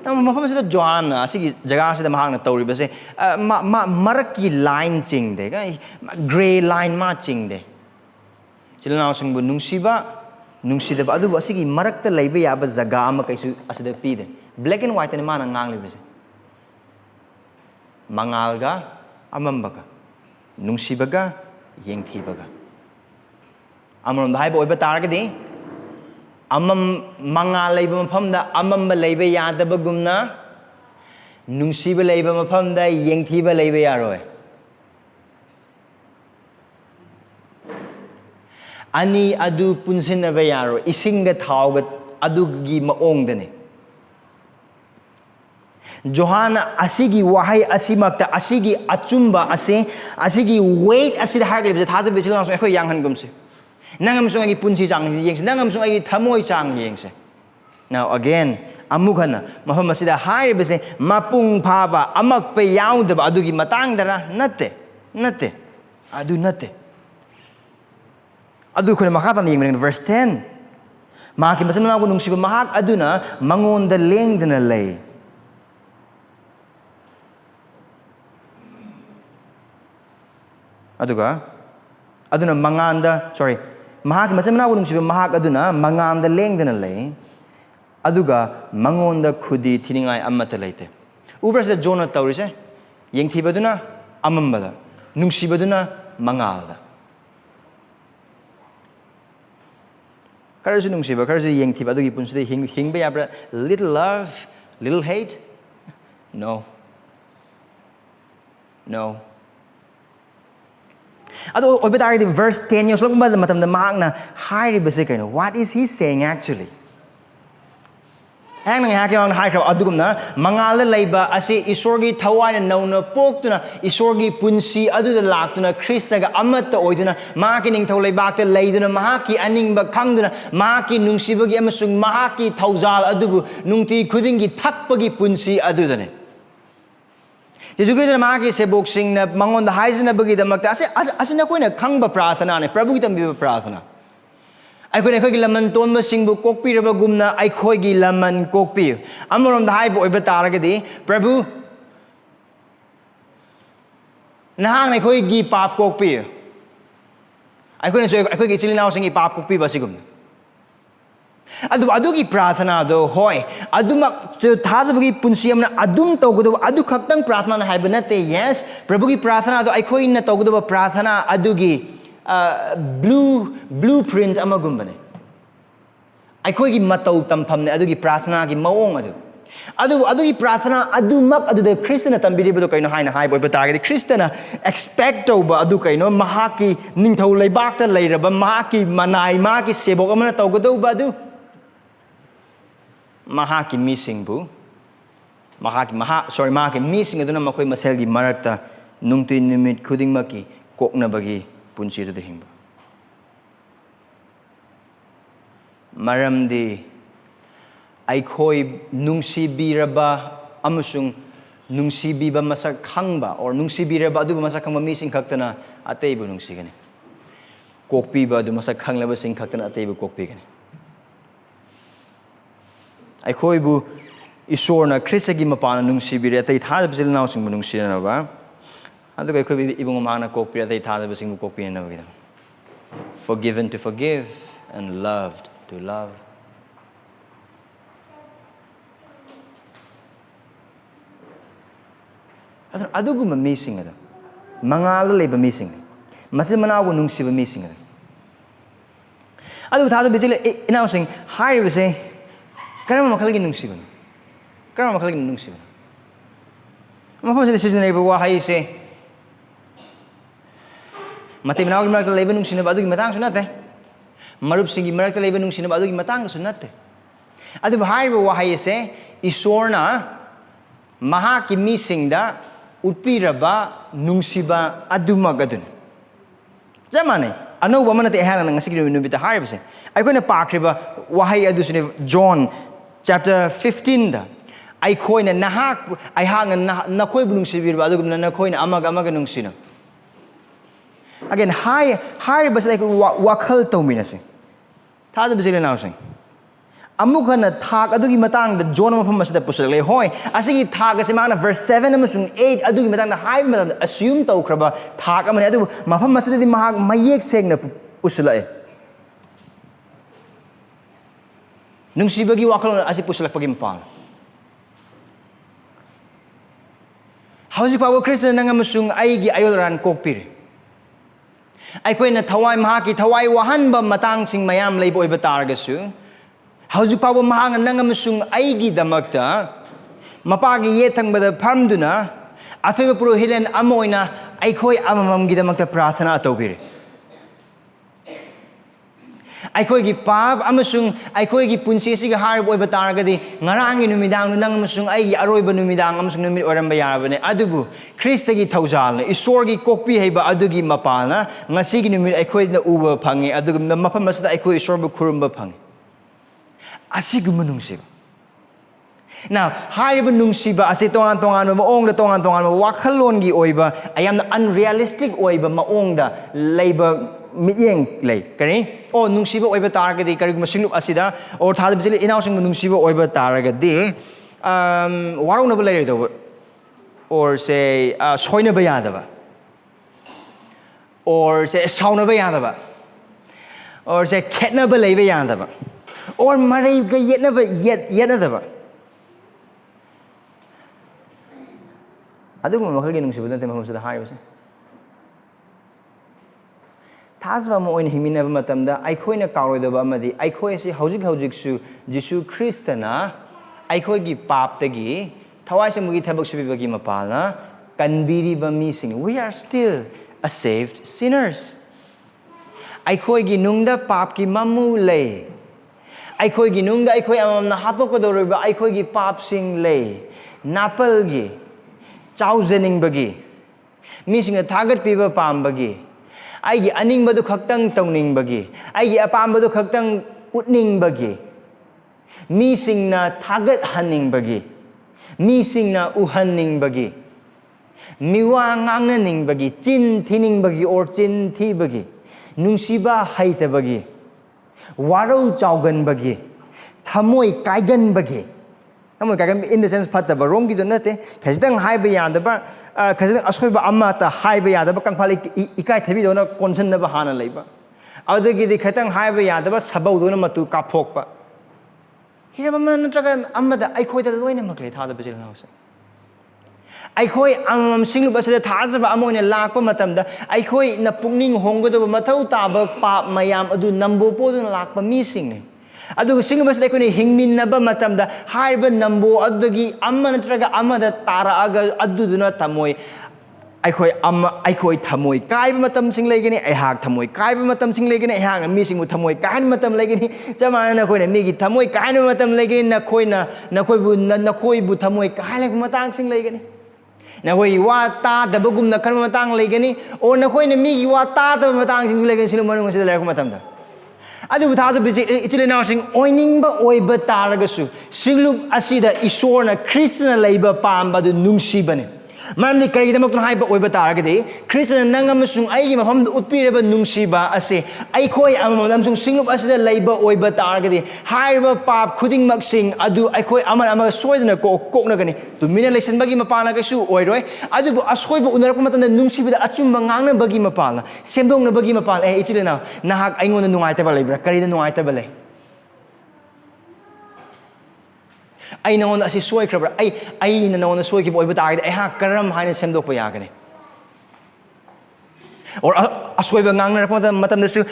Speaker 2: mafam sida Johan asigi jaga sida mahakna tawribase maraki line chingde ga gray line ma chingde manaosingbu nungsidaba adubu asigi marakta leiba yaba jaga ama kaisu asida pide black and white ni mana nganglibase mangalga amambaga nungsibaga yengthibaga amarom haiba oiba taragadi amam mangal leiba mafamda amamba leiba yadabagumna nungsiba leiba mafamda yengthiba leiba yaroi ani adu punsinaba yaroi isinga thawga adugi maongdane Johana asigi wahai asimakta asigi achumba asigi weight asida harglibse thaja bichilang so ekhoi yanghan gumse nangam so agi punsi chang yengse nangam so agi thamoi chang yengse now again amukhana mafam asida hairibse mapung phaba amak pe yaudaba adugi matang dara natte adu natte adu khone makhata ni yengmen verse 10 maki masana ko nungsiba mahak aduna mangonda lengdana lay aduna manganda sorry mahak masana ko nungsiba mahak aduna manganda lengdana lay aduga mangonda khudi thiningai amata leite ubras da jona tawrise yengthibaduna amambada nungsibaduna mangalda Karasu nungsiba, karasu yengthiba, adugi punsida hingba yabra little love, little hate? No. Ado oibetari verse 10 yung sulok ba matam na mahakna hairibase kaino. What is he saying actually? Hang nang haki ang hairab adugum na mangala leiba asi isorgi thawai na nauna poktuna isorgi punsi aduda laktuna Khristagi amata oiduna mahaki ningthau leibakta leiduna mahaki aningba khangduna mahaki nungsibagi amasung mahaki thaujal adubu nungti khudingi thakpagi punsi adudane Jesus Christ mahaki sebok sing na mangonda haisna bagi damakta asina koina khangba prathana ne Prabhu ki tambiba prathana Aikoi laman tonba singbu kokpi raba gumna aikoi gi laman kokpi amarom da haibo oiba taragadi Prabhu nahang aikoi gi pap kokpi aikoi so aikoi gi chilinaw singi pap kokpi ba sigum adu gi prathana do hoi aduma thajabagi punsi amna adum tawgudo adu khaktang prathana na haiba nate yes Prabhu gi prathana do aikoi na tawgudo prathana adugi blueprint amagumbane aikoi gi matau tamphamne adugi prathana gi maong adugi prathana adumak adude Kristana tambiribo kaino haina hai boy batagadi Kristana expect tawba adu kaino mahaki ningthau leibakta leiraba mahaki manai mahaki sebok amana tawgado ba adu mahaki missingbu mahaki missing aduna makoi maselgi marakta nungtui nimit khudingmaki kokna bagi punsi ru hingba maramdi aikoi nungsibiraba amusung nungsibiba masak khangba or nungsibiraba adu masak khangba mising khaktana ateibu nungsigani kokpiba adu masak khanglaba sing khaktana ateibu kokpigani aikoi bu isorna Khristagi mapana nungsibire atei thadabsil naosingbu nungsina ba Ando kay kubi ibong umana kokpi at ay tada basing kokpi na bagida. Forgiven to forgive and loved to love. Ado guma missing ado. Mangala lay ba missing. Masin manawo nung si ba missing ado. Ado tada bisila inausing hire base. Karama makalagi nung si ba. Karama makhalig nungsiba. Mafam sa decision na ibawahay si Matay manawag yung marakta laiba nung sinaba adugi matang sunat Marup singi marakta laiba nung sinaba adugi matang sunat Adu bahari bawahay si isor na mahaki mising da utpira ba nungsiba adumagadun. Zaman ano ba man natin ihalang ng sige nubita hari ba si ay ko na pakri ba wahay adu sini John chapter 15 da ay ko na nahak ay hangan na koy bulung sibir ba adugum na koy na amag nung sino. Again, high bas like wakal to minasi. Tada ba sila nausing? Amuk na thak adugi matang da John mo pamas da pusul le hoy. Asigi thak kasi mga verse 7 naman sung 8 adugi matang da high matang assume to kraba thak aman adu mapamas da di mahag mayek seg na pusula Nung sibagi wakal asi pusulak pagimpal. How's pa wo Christian nga musung ay gi ayoran kokpir. Ay ko na thawai mahaki thawai wahan ba matang sing mayam laiboy batargasu hauju pa ba mahangan nga musung ay gi damakta mapagi yetang bada pamduna athoy puro hilen amoy na ay koy amamam gi damakta prathana atobir ay koy gi pab amusung ay koy gi punsi siga harb oy batargadi ngarang numidang nang amusung ay gi aroy ba numidang amusung numid oram bayabane adubu Khristagi thaujal na isor gi kokpi haiba adugi mapalna ngasi gi numid ay koy na uba phangi adugu mafam masda ay koy isor ba kurumba phangi asigu manungsiba Now, haiba nungsiba asi tongan-tongan maong da tongan-tongan wakalon gi oiba ayam na unrealistic oiba maong da leiba Mityeng lay kani o nungsiba oiba taragadi karig masinglup asida or thadab sila inausing nungsiba oiba taragadi warong na ba lay do or say soy na ba yada ba or say saw na ba yada ba or say ket na ba lay ba yada ba or maray ga yet na ba yet na ba adu mo makalgi nungsiba dante mahum sa haiba sa Tasba mo oin himina ba matamda ay koy na karoy ba amadi ay koy si hojik su Jisu Krista na ay koy gi pap tagi thawai sa mugi thabak su bagi mapala kanbiri ba missing we are still a saved sinners ay koy gi nungda pap ki mamule ay koy gi nungda ay koy amam na hapok ko doroy ba ay koy gi pap sing le napal gi chauzening bagi missing a thagat piba pam bagi Aigi aning badu khaktang tongning bagi aigi apam badu khaktang utning bagi mising na thagat haning bagi mising na uhanning bagi miwa nganganing bagi chin thining bagi or chin thi bagi nungsiba haita bagi warau chaugan bagi thamoi kaigan bagi thamoi kaigan in the sense phatta ba wrong gi do nate khajidang haiba yanda ba khajidang ashoiba amma ta haiba yada ba kangphali ikai thabi do na konsan na ba hana leiba adagi di khatang haiba yada ba sabau do na matu ka phok pa hira ma natraga amma da ai khoi da loina makle tha da bajil na usa ai khoi amam singlu ba se tha za ba amone lak pa matam da ai khoi na pungning honggo do mathau ta ba pa mayam adu nambo po do na lak pa mi sing ne Adu single mas like ni hingmin na ba matam da haiba nambo adagi amma natraga amma da tara aga adu duna tamoy ai khoi thamoi kai matam sing lai gani ai hak thamoi kai matam sing lai gani ai hak mi sing mu thamoi kai matam lai gani jamana na khoi na mi gi thamoi kai matam lai gani na khoi bu thamoi kai lak matang sing lai gani na khoi wa ta da bagum na kan matang lai gani o na khoi na mi gi wa ta da matang sing lai gani sinu manung sida lai ko matam da Adu buthaza busy itile now sing oining ba oiba taragasu singlup asida isorna Christian labor pamba du nungsi bane maramdi kari damak tun haiba oiba taragade Christian nangam sung ai mafam utpire ba nungsi ba ase ai khoi amam sung singlup asida labor oiba taragade haiba pap khuding mak sing adu ai khoi ama soidna kok na gani tu mina lesson bagi mapana ka su oiroi adu bu askhoi bu unar ko matan nungsi ba achum ngangna bagi mapala semdong na bagi mapala itile now nahak aingon na nungai ta ba lebra kari na nungai ta ba le ai nangon asi soi krabra ai na nangon soi ki boiba taragade ai ha karam haina semdok pa yagane or asoi ba ngang na pa matam su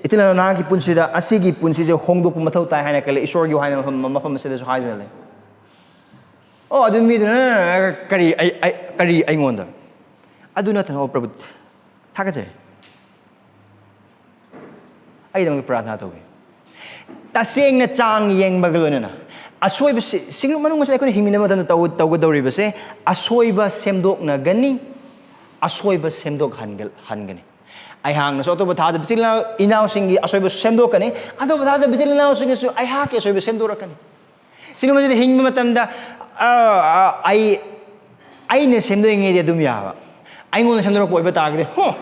Speaker 2: itila na ki punsida asigi punsi je hongdok mathau tai haina kale isor gi haina mafam se su haina le โอ้ดูมีตัวนั้นกะรีกะรีไอ้งอนตัวดูนั่นทั้งโอ้พระบุตรทักกันเจไอ้ต้องปรารถนาตัวเองแต่เสียงน่ะจางยังบักเลยนะสวยแบบสิ่งลูกมนุษย์มันใช้คนหิมินมาตั้งแต่ตัวก็ดอริบเสสวยแบบเซมดอกนะกันนี่สวยแบบเซมดอกหันกันนี่ไอ้ห่างนะสตัวบัตรจะไปสิ่งแล้วอินาวสิ่งสวยแบบเซมดอกกันนี่ตัวบัตรจะไปสิ่งแล้วสิ่งสุดไอ้ห่างสวยแบบเซมดอกกันนี่สิ่งมันจะหิมินมาตั้งแต่ไอ้เนี่ยเซมดอกยังไงเดียดูมีอะไรไอ้งูเนี่ยเซมดอกป่วยบัตรกันดิฮะ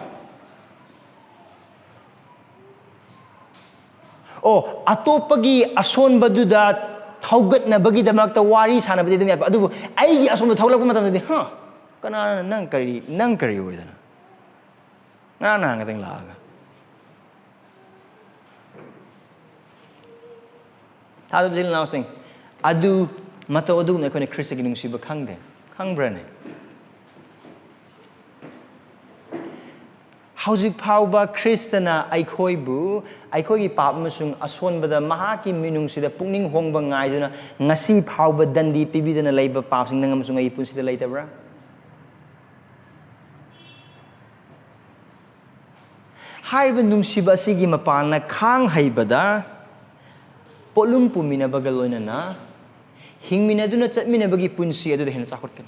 Speaker 2: โอ้ตัวปกี้ส่วนบัดดูดาเขาเกิดนะบางทีแต่มาตัววารีสานแบบนี้ดูมีอะไรดูไอ้ยี่สมมติเขาเล่าก็มาทำแบบนี้ฮะก็น่านั่งกะรีอยู่เลยนะน่ากันตั้งหลายถ้าดูจริงแล้วสิ่งดูมาตัวดูในคนในคริสต์กินนุ่งชีบข้างเดียข้างเบรนเขาจึงพาวบาคริสต์นะไอ้คอยบูไอ้คอยกีปาบมาส่งอส่วนบดามหากิมินุงสิดาปุ่งนิ่งหงบังไงจนะงัสีพาวบดันดีปีบิดนะไล่บปาบสิ่งนั้นมาส่งไอ้ปุ่นสิดาไล่เตบระหายบันนุงสิบาสิกิมาปานนะข้างไฮบดาปลุมปุ่มมินาบักลอยนะหิงมินาดูนะจัดมินาบักิปุ่นสิดูเห็นสักคนกัน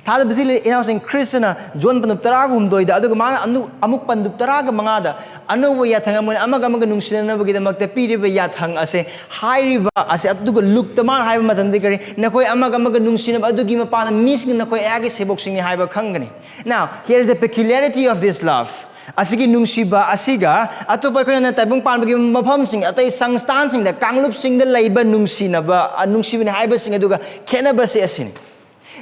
Speaker 2: ถ้าเราไปสิอินเอาสิ่งคริสต์นะจวนปนุปตรากุมโดยดาดูก็มาอมุกปนุปตราก็มังอาดาอันนู้นวิยาทังมันอามักนุ่งสินะบกิดมักแต่ปีริบยาทังอาเซไฮริบาอาเซดูก็ลุกตะมันไฮบามาทันดีกันนักคอยอามักนุ่งสินะดูกิมาปานะมิสกันนักคอยอาเกเซบกสิ่งนี้ไฮบาขังกันนี่ now here is a peculiarity of this love asigi nung siba asiga atopa ko na tabung pan bagi mapham sing atay sangstan sing da kanglup sing da laiba nung sinaba nung sibin haiba sing aduga khena ba se asin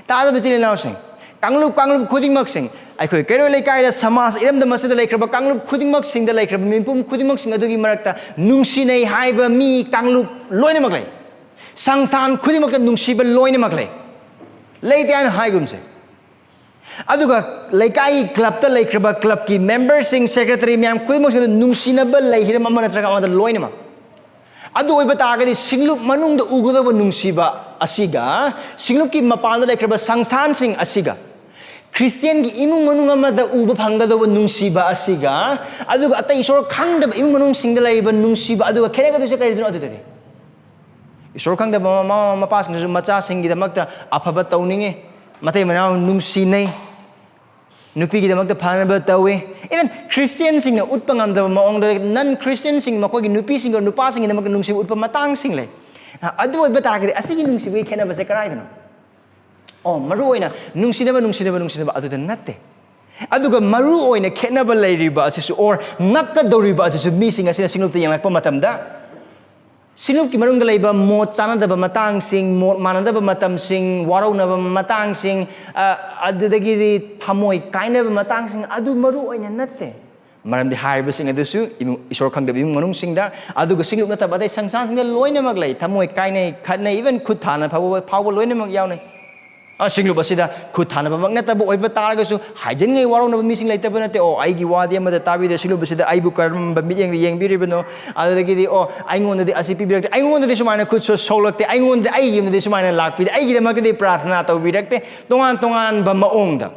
Speaker 2: ta da bisi na sing kanglup khuding mak sing ai khoi kero le kai da samas iram da masida le kraba kanglup khuding mak sing da le kraba minpum khuding mak sing adugi marakta nung sinai haiba mi kanglup loine mak le sangsan khuding mak nung siba loine mak le leitan haigum se aduga laikai club ta laikraba club ki members sing secretary myam kui mo nungsinaba laihiram amana traga amada loina ma adu oi bata ga ni singlup manung da uguda nungsiba asiga singlup ki mapanda laikraba sangsthan sing asiga Christian ki imung manung amada uba phangda do nungsiba asiga aduga atai isor khangda imung manung singda laiba nungsiba aduga khere ga du se kai dun adu de isor khangda ma pas ngi macha singi da makta afaba tawninge matai manau nungsi nei nupi kita makta phana ba tawe even Christian sing na utpangam da maong da non Christian sing makoi gi nupi sing nupa sing na makta nungsi utpa matang sing le adu ba ta ga asigi nungsi we khena ba se karai dano oh maru oina nungsi na ba adu da natte adu ga maru oina khena ba lai ri ba asisu or ngakka dori ba asisu mi sing asina singlup te yang lakpa matam da Sinup ki marung dalai ba mot chana da ba matang sing mot mana da ba matam sing warau na ba matang sing adu dagi di thamoi kaina ba matang sing adu maru oina natte maram di hai ba sing adu su isor khang da bi manung sing da adu ga singlup na ta ba dai sangsan sing da loina mag lai thamoi kainai khatnai even khut thana phaw loina mag yaw nai singlup asida khut thana ba mag na ta ba oi ba tar ga su haijen ngai warau na ba mi sing lai ta ba na te o ai gi wadi ama da tabi da singlup asida ai bu karam ba mi yeng bi ri ba no adu dagi di o ai ngon di asi pi bi rakte ai ngon di sumaina khut so solak te ai ngon di ai yim di sumaina lak pi ai gi da mag di prathna ta bi rakte tongan ba maong da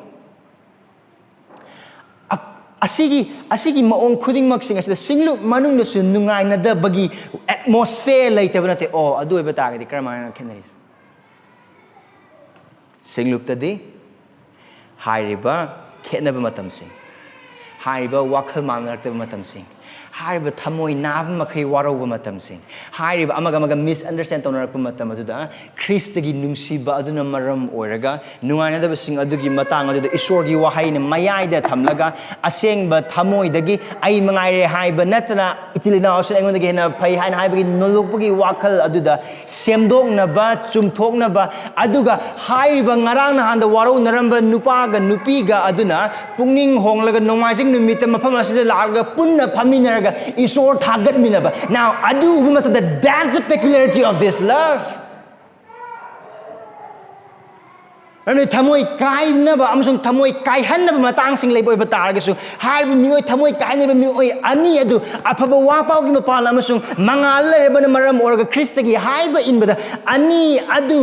Speaker 2: asigi maong khuding mak sing asida singlup manung da su nungai na da bagi atmosphere lai ta ba na te o adu oi ba ta ga di karama khenaris Singlup tadi hariba khena ba matam sing hariba wakhal manrak ba matam sing hariba thamoi nab makhai warau ba matam sing hariba amaga misunderstand tonarak ba matam aduda Khristagi nungsiba aduna maram oiraga nungaina da sing adugi matang aduda isorgi wahai na mayai da thamlaga asengba thamoi dagi ai mangai re haiba natna ichilina asun engon dagi na phai haina haibagi nolokbagi wakhal aduda semdok na ba chumthok na ba aduga haiba ngarang na handa warau naramba nupa ga nupi ga aduna pungning honglaga nomaising numita mafam asida laga punna phamina isor thagat minaba now adu ubumata that's the peculiarity of this love Rani thamoi kai na ba amsung thamoi kai han na ba matang sing lei boi ba tar ga su hai bu mioi thamoi kai na ba mioi ani adu aphaba wa pau gi ma pala amsung mangalda ba na maram or ga Khristagi hai ba in ba da ani adu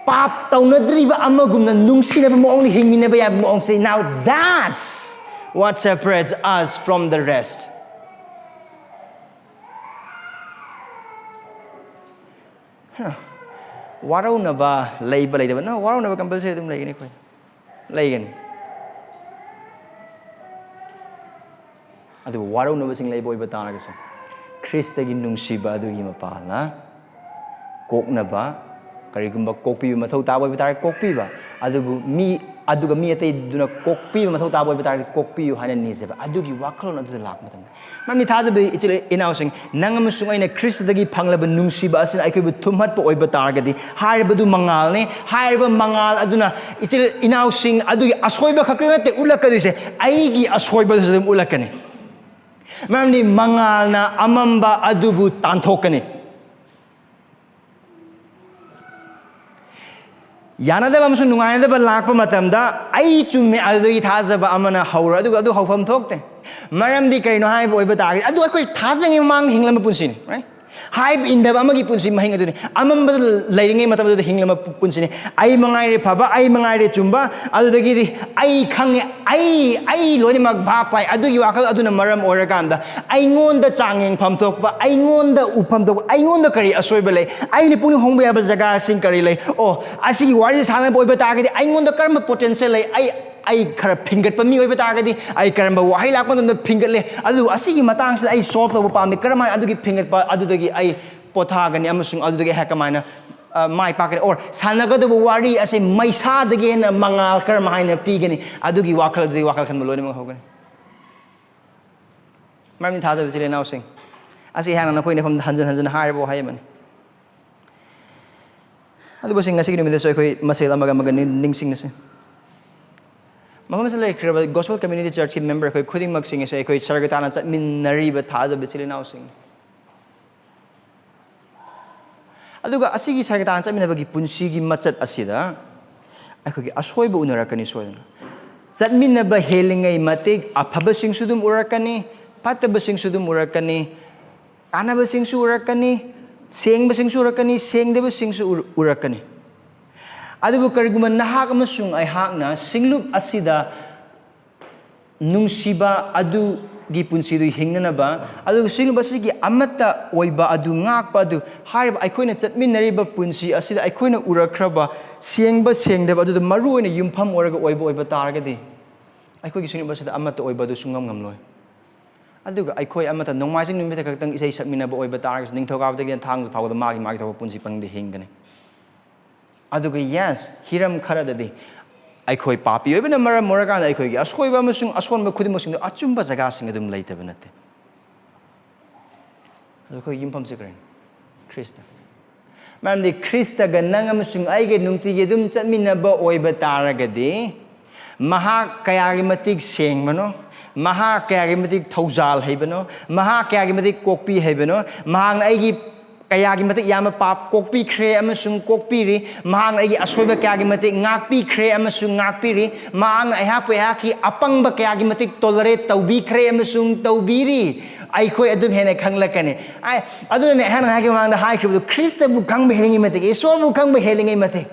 Speaker 2: Pap taunadriba amagumna nungsinaba moong hingminaba yab moong say, now that's what separates us from the rest. Waraw na ba layba layba? No, waraw na ba compulsory dum laygan ko. Laygan. Adu waraw na ba sing layboy ba tanaga so? Khristagi nungsiba adu mapal na. Kok na ba? Karigumba kokpi ba mathau taboy ba tar kokpi ba? Aduga mi atay duna kokpi ba mathau taboy ba tar kokpi hanan ni se ba? Adugi wakal na adu lak matam. Mamni thaza be ichile inausing nangam sungay na Khristagi phanglaba nungsiba asin ay koy thumhat po oy ba targadi harba du mangal ne harba mangal aduna ichile inausing adugi asoy ba khakate ulakadi se aigi asoy ba se ulakani. Mamni mangal na amamba adubu tanthokani. Yanadaba amsung nungainadaba lakpa matamda ai chumme adagi thazaba amana haura adu hawfam thokte maramdi kaino haiba oiba tagi adu akoi thazangi mang hinglama punsin right haib indaba amagi punsi mahing aduni amamba lairingai matamda hinglama punsine ai mangai re phaba ai mangai re chumba adudagi di ai khange ai loni mag bhapai adugi wakal aduna maram orakanda ai ngonda changeng pham thokpa ai ngonda upham thok ai ngonda kari asoiba lei ai ni puni hongba yaba jaga sing kari lei oh asigi wari sana boiba tagadi ai ngonda karma potential lei ai khara phingat pa mi oiba tagadi ai karamba wahai lakpa nda phingat le adu asigi matang sa ai solve toba pami karama adugi phingat pa adudagi ai pothagani amasung adudagi hakamaina mai pakare or sanagadu wari ase maisa dagi na mangal karma haina pigani adugi wakal kan moloni mang hogani marmi thaza bichile now sing asi hana na koi ne pham hanjan harbo hayman adu bosing asigi ni medeso koi masela maga ningsing na se Mama like Gospel Community Church member ko khuding magsing sa ko sargatana sa minari ba thaza bichile now sing aduga asigi sargatana sa minabagi punsigi machat asida akogi asoiba unarakani soidana chatminna ba helingai matik aphabasing sudum urakani patabasing sudum urakani anabasing su urakani sengbasing su urakani sengdebasing su urakani adubu kariguma nahak amasung ay hakna singlup asida nungsiba adu gi punsidu hingnana ba adu singlup asigi amata oiba adu ngakpa adu harba aikoina chatminariba punsi asida aikoina urakraba sengdeba adu maru oina yumpham oraga oiba targadi aikogi singlup asida amata oiba adu sungam ngamloi aduga aikoi amata nongmaising numita kaktang isai sakminaba oiba targas ningthogabdagi thang phawda magi thoba punsi pangdi hingani aduga yes hiram kharadadi aikoi papi oibana maram morakana aikoi gi asoiba amasung asonba khudimosing achumba jaga sing adum leitaba nate adukoi yimpam sekren Krista mamdi Krista ga nang amasung aige nungti gi dum chatminaba oiba taragadi maha kayagi matik sengmano maha kayagi matik thaujal haibano maha kayagi matik kokpi haibano mahang aigi kayagi matik yama pap kokpi kre amasung kokpiri mahang aigi asoiba kayagi matik ngakpi kre amasung ngakpiri mahang aihapu haki apangba kayagi matik tolerate taubi kre amasung taubiri aikoi adum hena khanglakani ai adune hana hagi mahang da hai kru Krista bu khangba helingi matik isor bu khangba helingi matik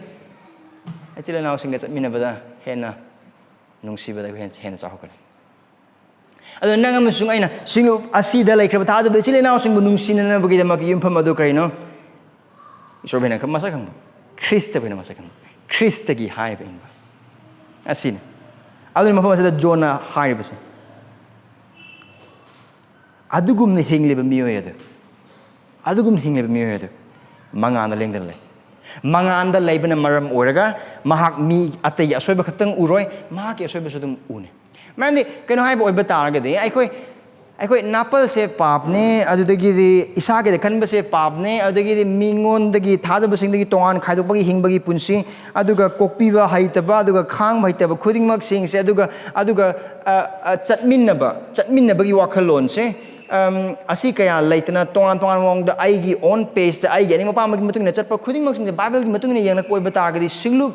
Speaker 2: achile naw singa chatmina bada hena nungsiba da hena chahokani adu nang amasung aina singlu asida laikraba thaja be chile naw singbu nungsinana bagi damak yumpham adu kaino isor bena kam masakang Krista bena masakang Krista gi hai ben asin adu mafam asida jona hai base adugum ne hingleba miyoy adu adugum hingleba miyoy adu mangana lengdan lai manganda laibana maram oraga mahak mi atai asoiba khaktang uroi mahak asoiba sudum une Mandi kano hai boy bataraga de aikoi napal se papne adudagi di isage de kanba se papne adudagi di mingon dagi thada basing dagi tongan khaidokbagi hingbagi punsi aduga kokpiba haitaba aduga khang haitaba khudingmak sing se aduga chatminnabagi wakhalon se asi kaya laitana tongan mong da aigi on pace da aigi ani mapamagi matungna chatpa khudingmak sing bible gi matungna yangna koi bataraga di singlup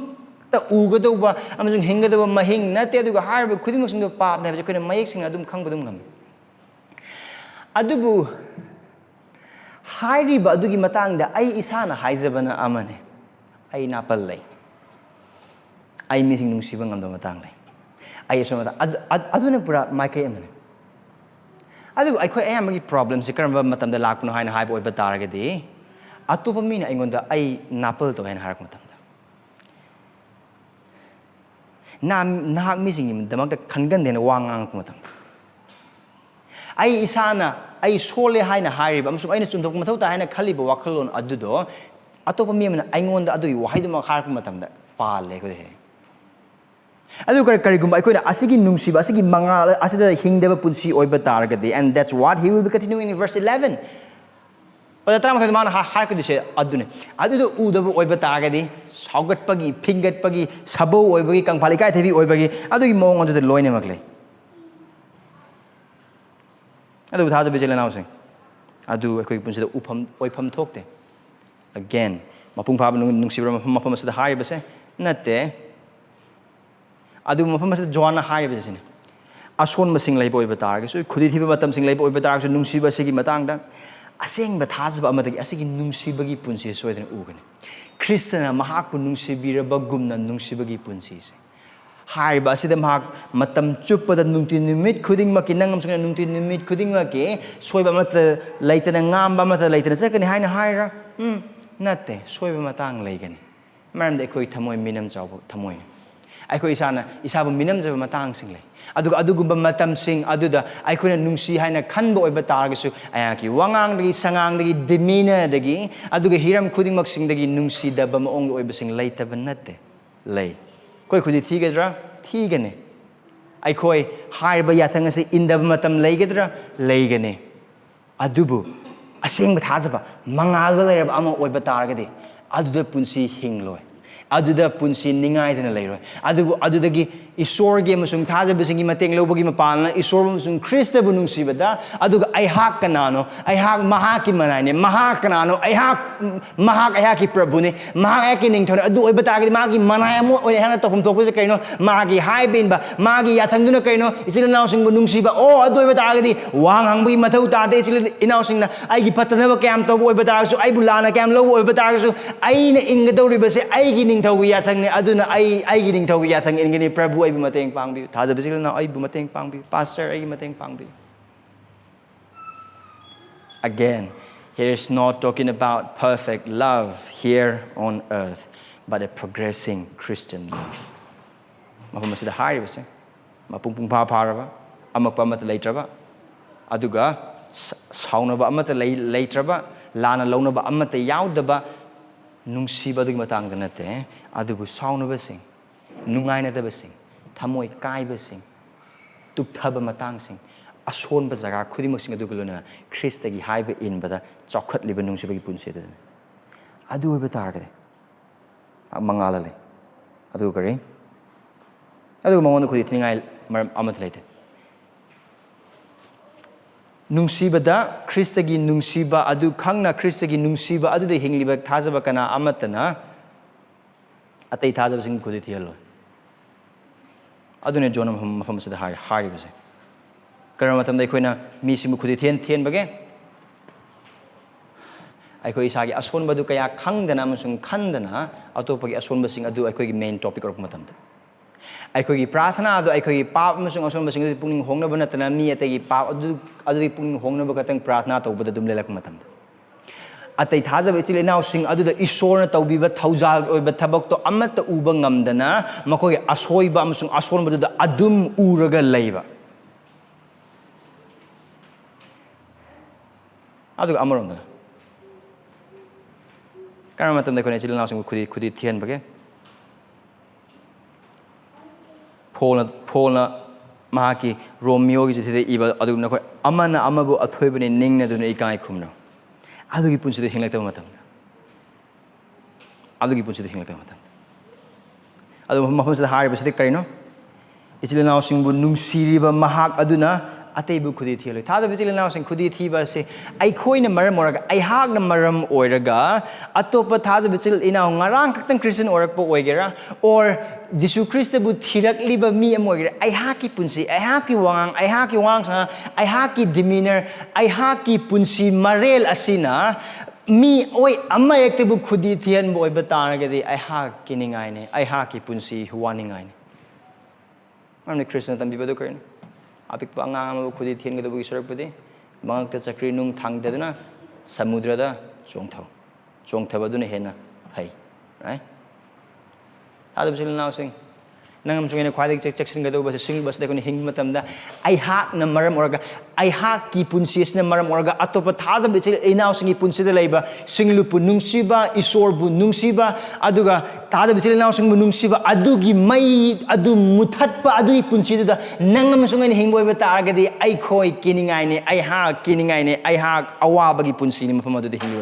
Speaker 2: ugadauba amasung hingadauba mahing nate aduga harba khudimosing pap na koina mayek sing adum khangbadum ngam adubu hairiba adugi matang da ai isana haijabana amane ai napal lay ai missing nungsiba ngam do matang lay ai so mata aduna pura mai kai amane adu ai khoi ayam gi problem se karamba matam da lak puno haina hai boy batar ga di atupa mina ingonda ai napal to haina harak matam da na missing im damak da khangan den wangang ku matam ai isana ai sole haina hairiba amsung aina chumthok mathau ta haina khaliba wakhalon adu do atopa mi amana aingonda adu wahai do ma harak matam da pal le ko de adu karigum aikoina asigi nungsiba asigi mangal asida hingdeba punsi oiba targadi and that's what he will be continuing in verse 11 pada tram ka man har ka dise adune adu do udaba oiba targadi saugat pagi fingat pagi sabo oibagi kangphali kai thebi oibagi adu gi mong adu loine maklei adu thaja bijela naw sing adu aikoi punsida ufam oifam thokte again mapung phaba nungsibra mafam asida hari base natte adu mafam asida joana hari base ne ason masing lai boi batar ge so khudi thiba matam sing lai boi batar so nungsiba sigi matang da asengba thajba amadagi asigi nungsibagi punsi soidena ugani kristana mahakpu nungsibiraba gumna nungsibagi punsi se haiba asida mahak matam chupada nungti nimit khuding maki nangam sing nungti nimit khuding maki soiba mata laitana ngamba mata laitana sakani haina haira natte soiba matang laigani maram de koi thamoi minam chawbo thamoi aikoi isana isabu minam jaba matang sing lai adugumba matam sing aduda aikoina nungsi haina khanbo oiba targasu ayaki wangang dagi sangang dagi demeanor dagi aduga hiram khuding mak sing dagi nungsi daba maong oiba sing laitaba natte lai koi khudi thigedra thigane aikoi haiba yathang ase indaba matam laigedra laigane adubu asengba thajaba mangalda lairaba ama oiba targadi aduda punsi hingloi aduda punsi ningai dena leiroi adudagi isorgi amasung thajabasing mateng lobagi mapalna isor amasung Kristabu nungsibada aduga aihak kanano aihak mahaki manane mahak kanano aihak mahak aihaki prabhune mahak aihaki ningthone adu oiba tagidi magi manai amo oi hana tokum tokuse kaino magi haibin ba magi yathangduna kaino isil nausingbu nungsiba o adu oiba tagidi wang hangbi mathau tade isil inausingna aigi patanaba kyam tobu oiba tagasu aibu lana kyam lobu oiba tagasu aina ingadoribase aigi ningthau yathangni aduna aigi ningthau yathang ingini prabhu aibu mateng pangbi thajabasila na aibu mateng pangbi pastor ai mateng pangbi again here is not talking about perfect love here on earth but a progressing Christian life mafam asida hairibase mapungpung pha pharaba amakpa amata leitraba aduga saunaba amata leitraba lana launaba amata yaudaba nungsiba dug matang da nate adubu saunaba sing nungainadaba sing thamoi kaiba sing tupthaba matang sing asonba jaga khudimak sing adu gulona Khristagi haiba inbada chokhat liba nungsibagi punsi da adu oiba targade mangala le adu kare adu mangon khudi thingai maram amat leite nungsibada Khristagi nungsiba adu khangna Khristagi nungsiba adu de hingliba thajaba kana amatana atai thajaba sing khudi thialo adune jona mafam sida hari base karama matam dai khoina mi simu khudi then bage aikoi isagi ason badu kaya khangdana amasung khandana atopagi ason basing adu aikoi gi main topic orok matam da aikoi gi prathana adu aikoi gi pap amasung ason basing adu pungning hongna bana tana mi atagi pap adu pungning hongna ba katang prathana tawbada dum lelak matam da atai thajaba ichil inaw sing aduda isorna tawbiba thaujal oiba thabak to amata uba ngamdana makoi asoiba amasung ason badu adum uraga leiba aduga amaronda karama matam da kone ichil inaw sing khudi thian bage Paulna mahaki Romeo gi jithide iba adu na khoi amana amabu athoibani ningna duna ikai khumno adugi punsida hinglakta matam adugi punsida hinglakta matam adu mafam sida hari basida karino ichilena singbu nungsiriba mahak aduna ataibu khudi thialoi thada ichilena sing khudi thiba se ai khoina maram oraga ai hak na maram oiraga atopa thada bichil ina ngarang kaktang Christian orakpo oigera or Jesu Christ bu thirak liba mi amoigera ai haki punsi ai haki wang sa ai haki demeanor ai haki punsi marel asina mi oi amma ekte bu khudi thian boy batara ge di ai ha kiningai ne ai ha ki punsi huwaningai ne amne Christian tambi badu kain apik pa anga ma khudi thian ge do bu sorak pudi mangak ta chakri nung thang de na samudra da chong thaba du ne hena hai right adu sil now sing nangam chungena khwadi chection ga do ba sing bas de ko ni hing matam da ai ha na maram orga ai ha ki punsis na maram orga atopa thaja be chil inau singi punsi de leiba singlu pu nungsiba isor bu nungsiba aduga thaja be chil inau sing bu nungsiba adugi mai adu muthat pa adu punsi da nangam chungena hing boy ba ta ga di ai khoi kiningai ne ai ha kiningai ne ai ha awa ba gi punsi ni mafam adu de hing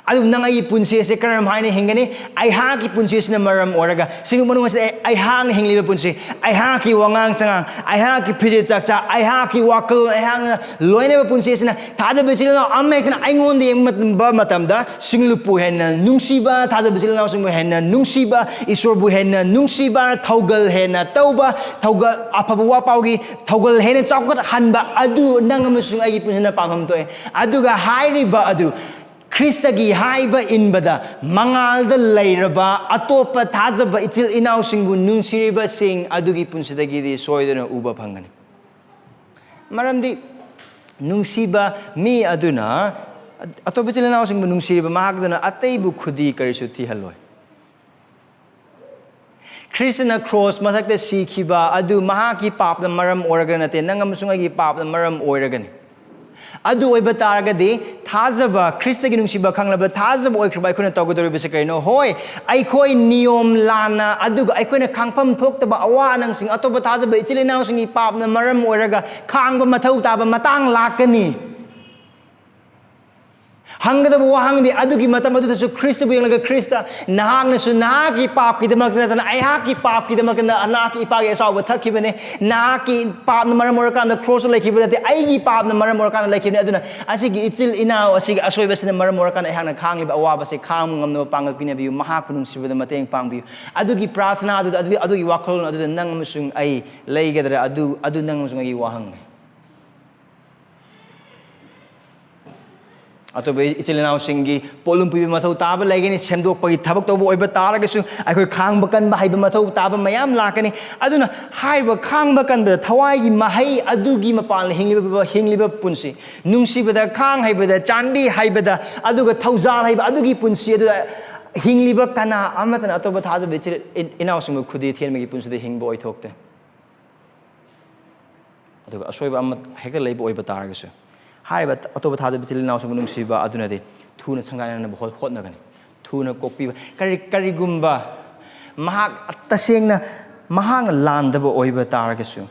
Speaker 2: adu nangai punsi se karam haine hingani ai ha ki punsi na maram oraga sinu manu se ai ha ng hingli punsi ai ha ki wangang sangang ai ha ki phije chak cha ai ha ki wakal ai ha loine ba punsi na thada bichil na amme kan ai ngon de ba matam da singlu pu hen nungsi ba thada bichil na sing hen nungsi ba isor bu hen nungsi ba thogal hen tauba thogal apabu wa paugi thogal hen chawkat hanba adu nangam sung ai punsi na pamham to adu ga hairi ba adu Khristagi haiba inbada mangalda leiraba atopa thajaba ichil inausingbu nungsiriba sing adugi punsidagi di soidana uba phangani maramdi nungsiba mi aduna atopa ichil inausingbu nungsiriba mahakdana ataibu khudi karisu thihaloi Krishna cross mathakta sikhiba adu mahaki papna maram oragana te nangam sungagi papna maram oragani adu oiba taragadi thajaba Khristagi nungsiba khanglaba thajaba oikhba aikona tawgadori bese kaino hoi aikoi niyom lana aduga aikoina khangpham thoktaba awa nang sing atoba thajaba ichilinaw singi papna maram oraga khangba mathau taba matang lakani hangada wahang di adugi matam adu su Krista bu yanglaga Krista nahang na su nahaki pap ki demak na ai ha ki pap ki demak na anaki ipage asaw bathak ki bane nahaki pap na maram orakan da cross like ki bane ai gi pap na maram orakan like ki bane aduna asigi ichil inaw asigi asoi basina maram orakan ai hang na khang liba awa base khang ngamno pangal pina bi mahakunung sibada mateng pang bi adugi prathna adugi wakhol adu nang musung ai leigadra adu nang musung ai wahang atobe ichilinaw singi polum pi mathau taba lageni semdok pagi thabak tobo oiba taragasu aikoi khangba kan ba haiba mathau taba mayam lakani aduna haiba khangba kan ba thawai gi mahai adugi mapal hingliba punsi nungsibada khang haibada chandi haibada aduga thaujal haiba adugi punsi adu hingliba kana amatana atoba thaja bechil inaw sing khudi thienmagi punsi de hingbo oithokte aduga asoiba amat hega leiba oiba taragasu haiba atoba thada bichil naw sung nungsiba aduna de thuna sangaina na bhot khotna gani thuna kopi kari gumba mahak tasengna mahang landaba oiba taragasu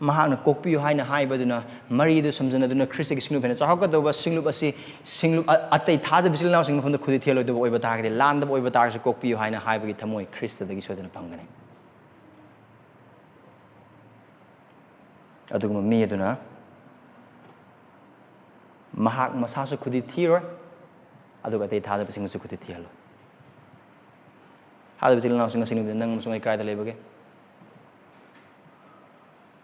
Speaker 2: mahakna kokpi haina haiba duna mari du samjana duna Khristagi singlu phena chahaka doba singlu atai thada bichil naw sing phonda khudi thelo doba oiba taragade landaba oiba taragasu kokpi haina haiba gi thamoi Khristadagi sodana pangani aduguma mi aduna mahak masasu khudi thiro aduga te thada bising su khudi thilo hada bising naw sing nang musung ai kai da lebage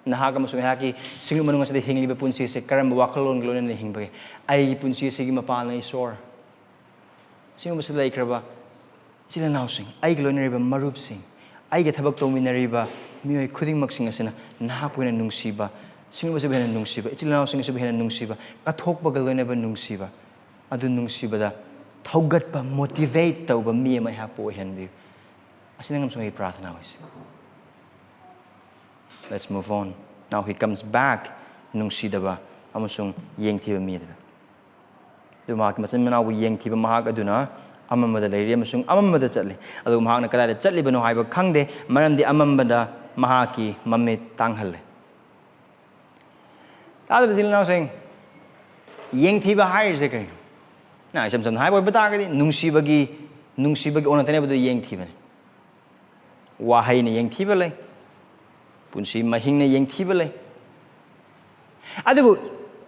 Speaker 2: nahaga musung haki singlu manung sa de hingli be punsi se karam wakalon glon ne hingbage ai punsi se gi mapal na isor sing musa lai kraba sila naw sing ai glon ne ba marup sing ai ge thabak to minariba mioi khuding mak sing asina naha puina nungsiba sing ba sebena nungsiba ichilnaw sing sebena nungsiba kathok bagalone ba nungsiba adu nungsiba da thogat ba motivate tauba mi mai ha po henbi asinangam sungai prathana wis let's move on now he comes back nungsidaba amusung yengthiba mi da duma ki masan manaw yengthiba mahak aduna amamada leiri amusung amamada chatli adu mahak na kala da chatli bano haiba khangde maramdi amambada mahaki mamit tanghalle tada bisil naw sing yengthiba hai je kai na sam hai boy bata ga nungsibagi ona tane badu yengthiba ne wa hai ne yengthiba lai punsi mahing ne yengthiba lai adu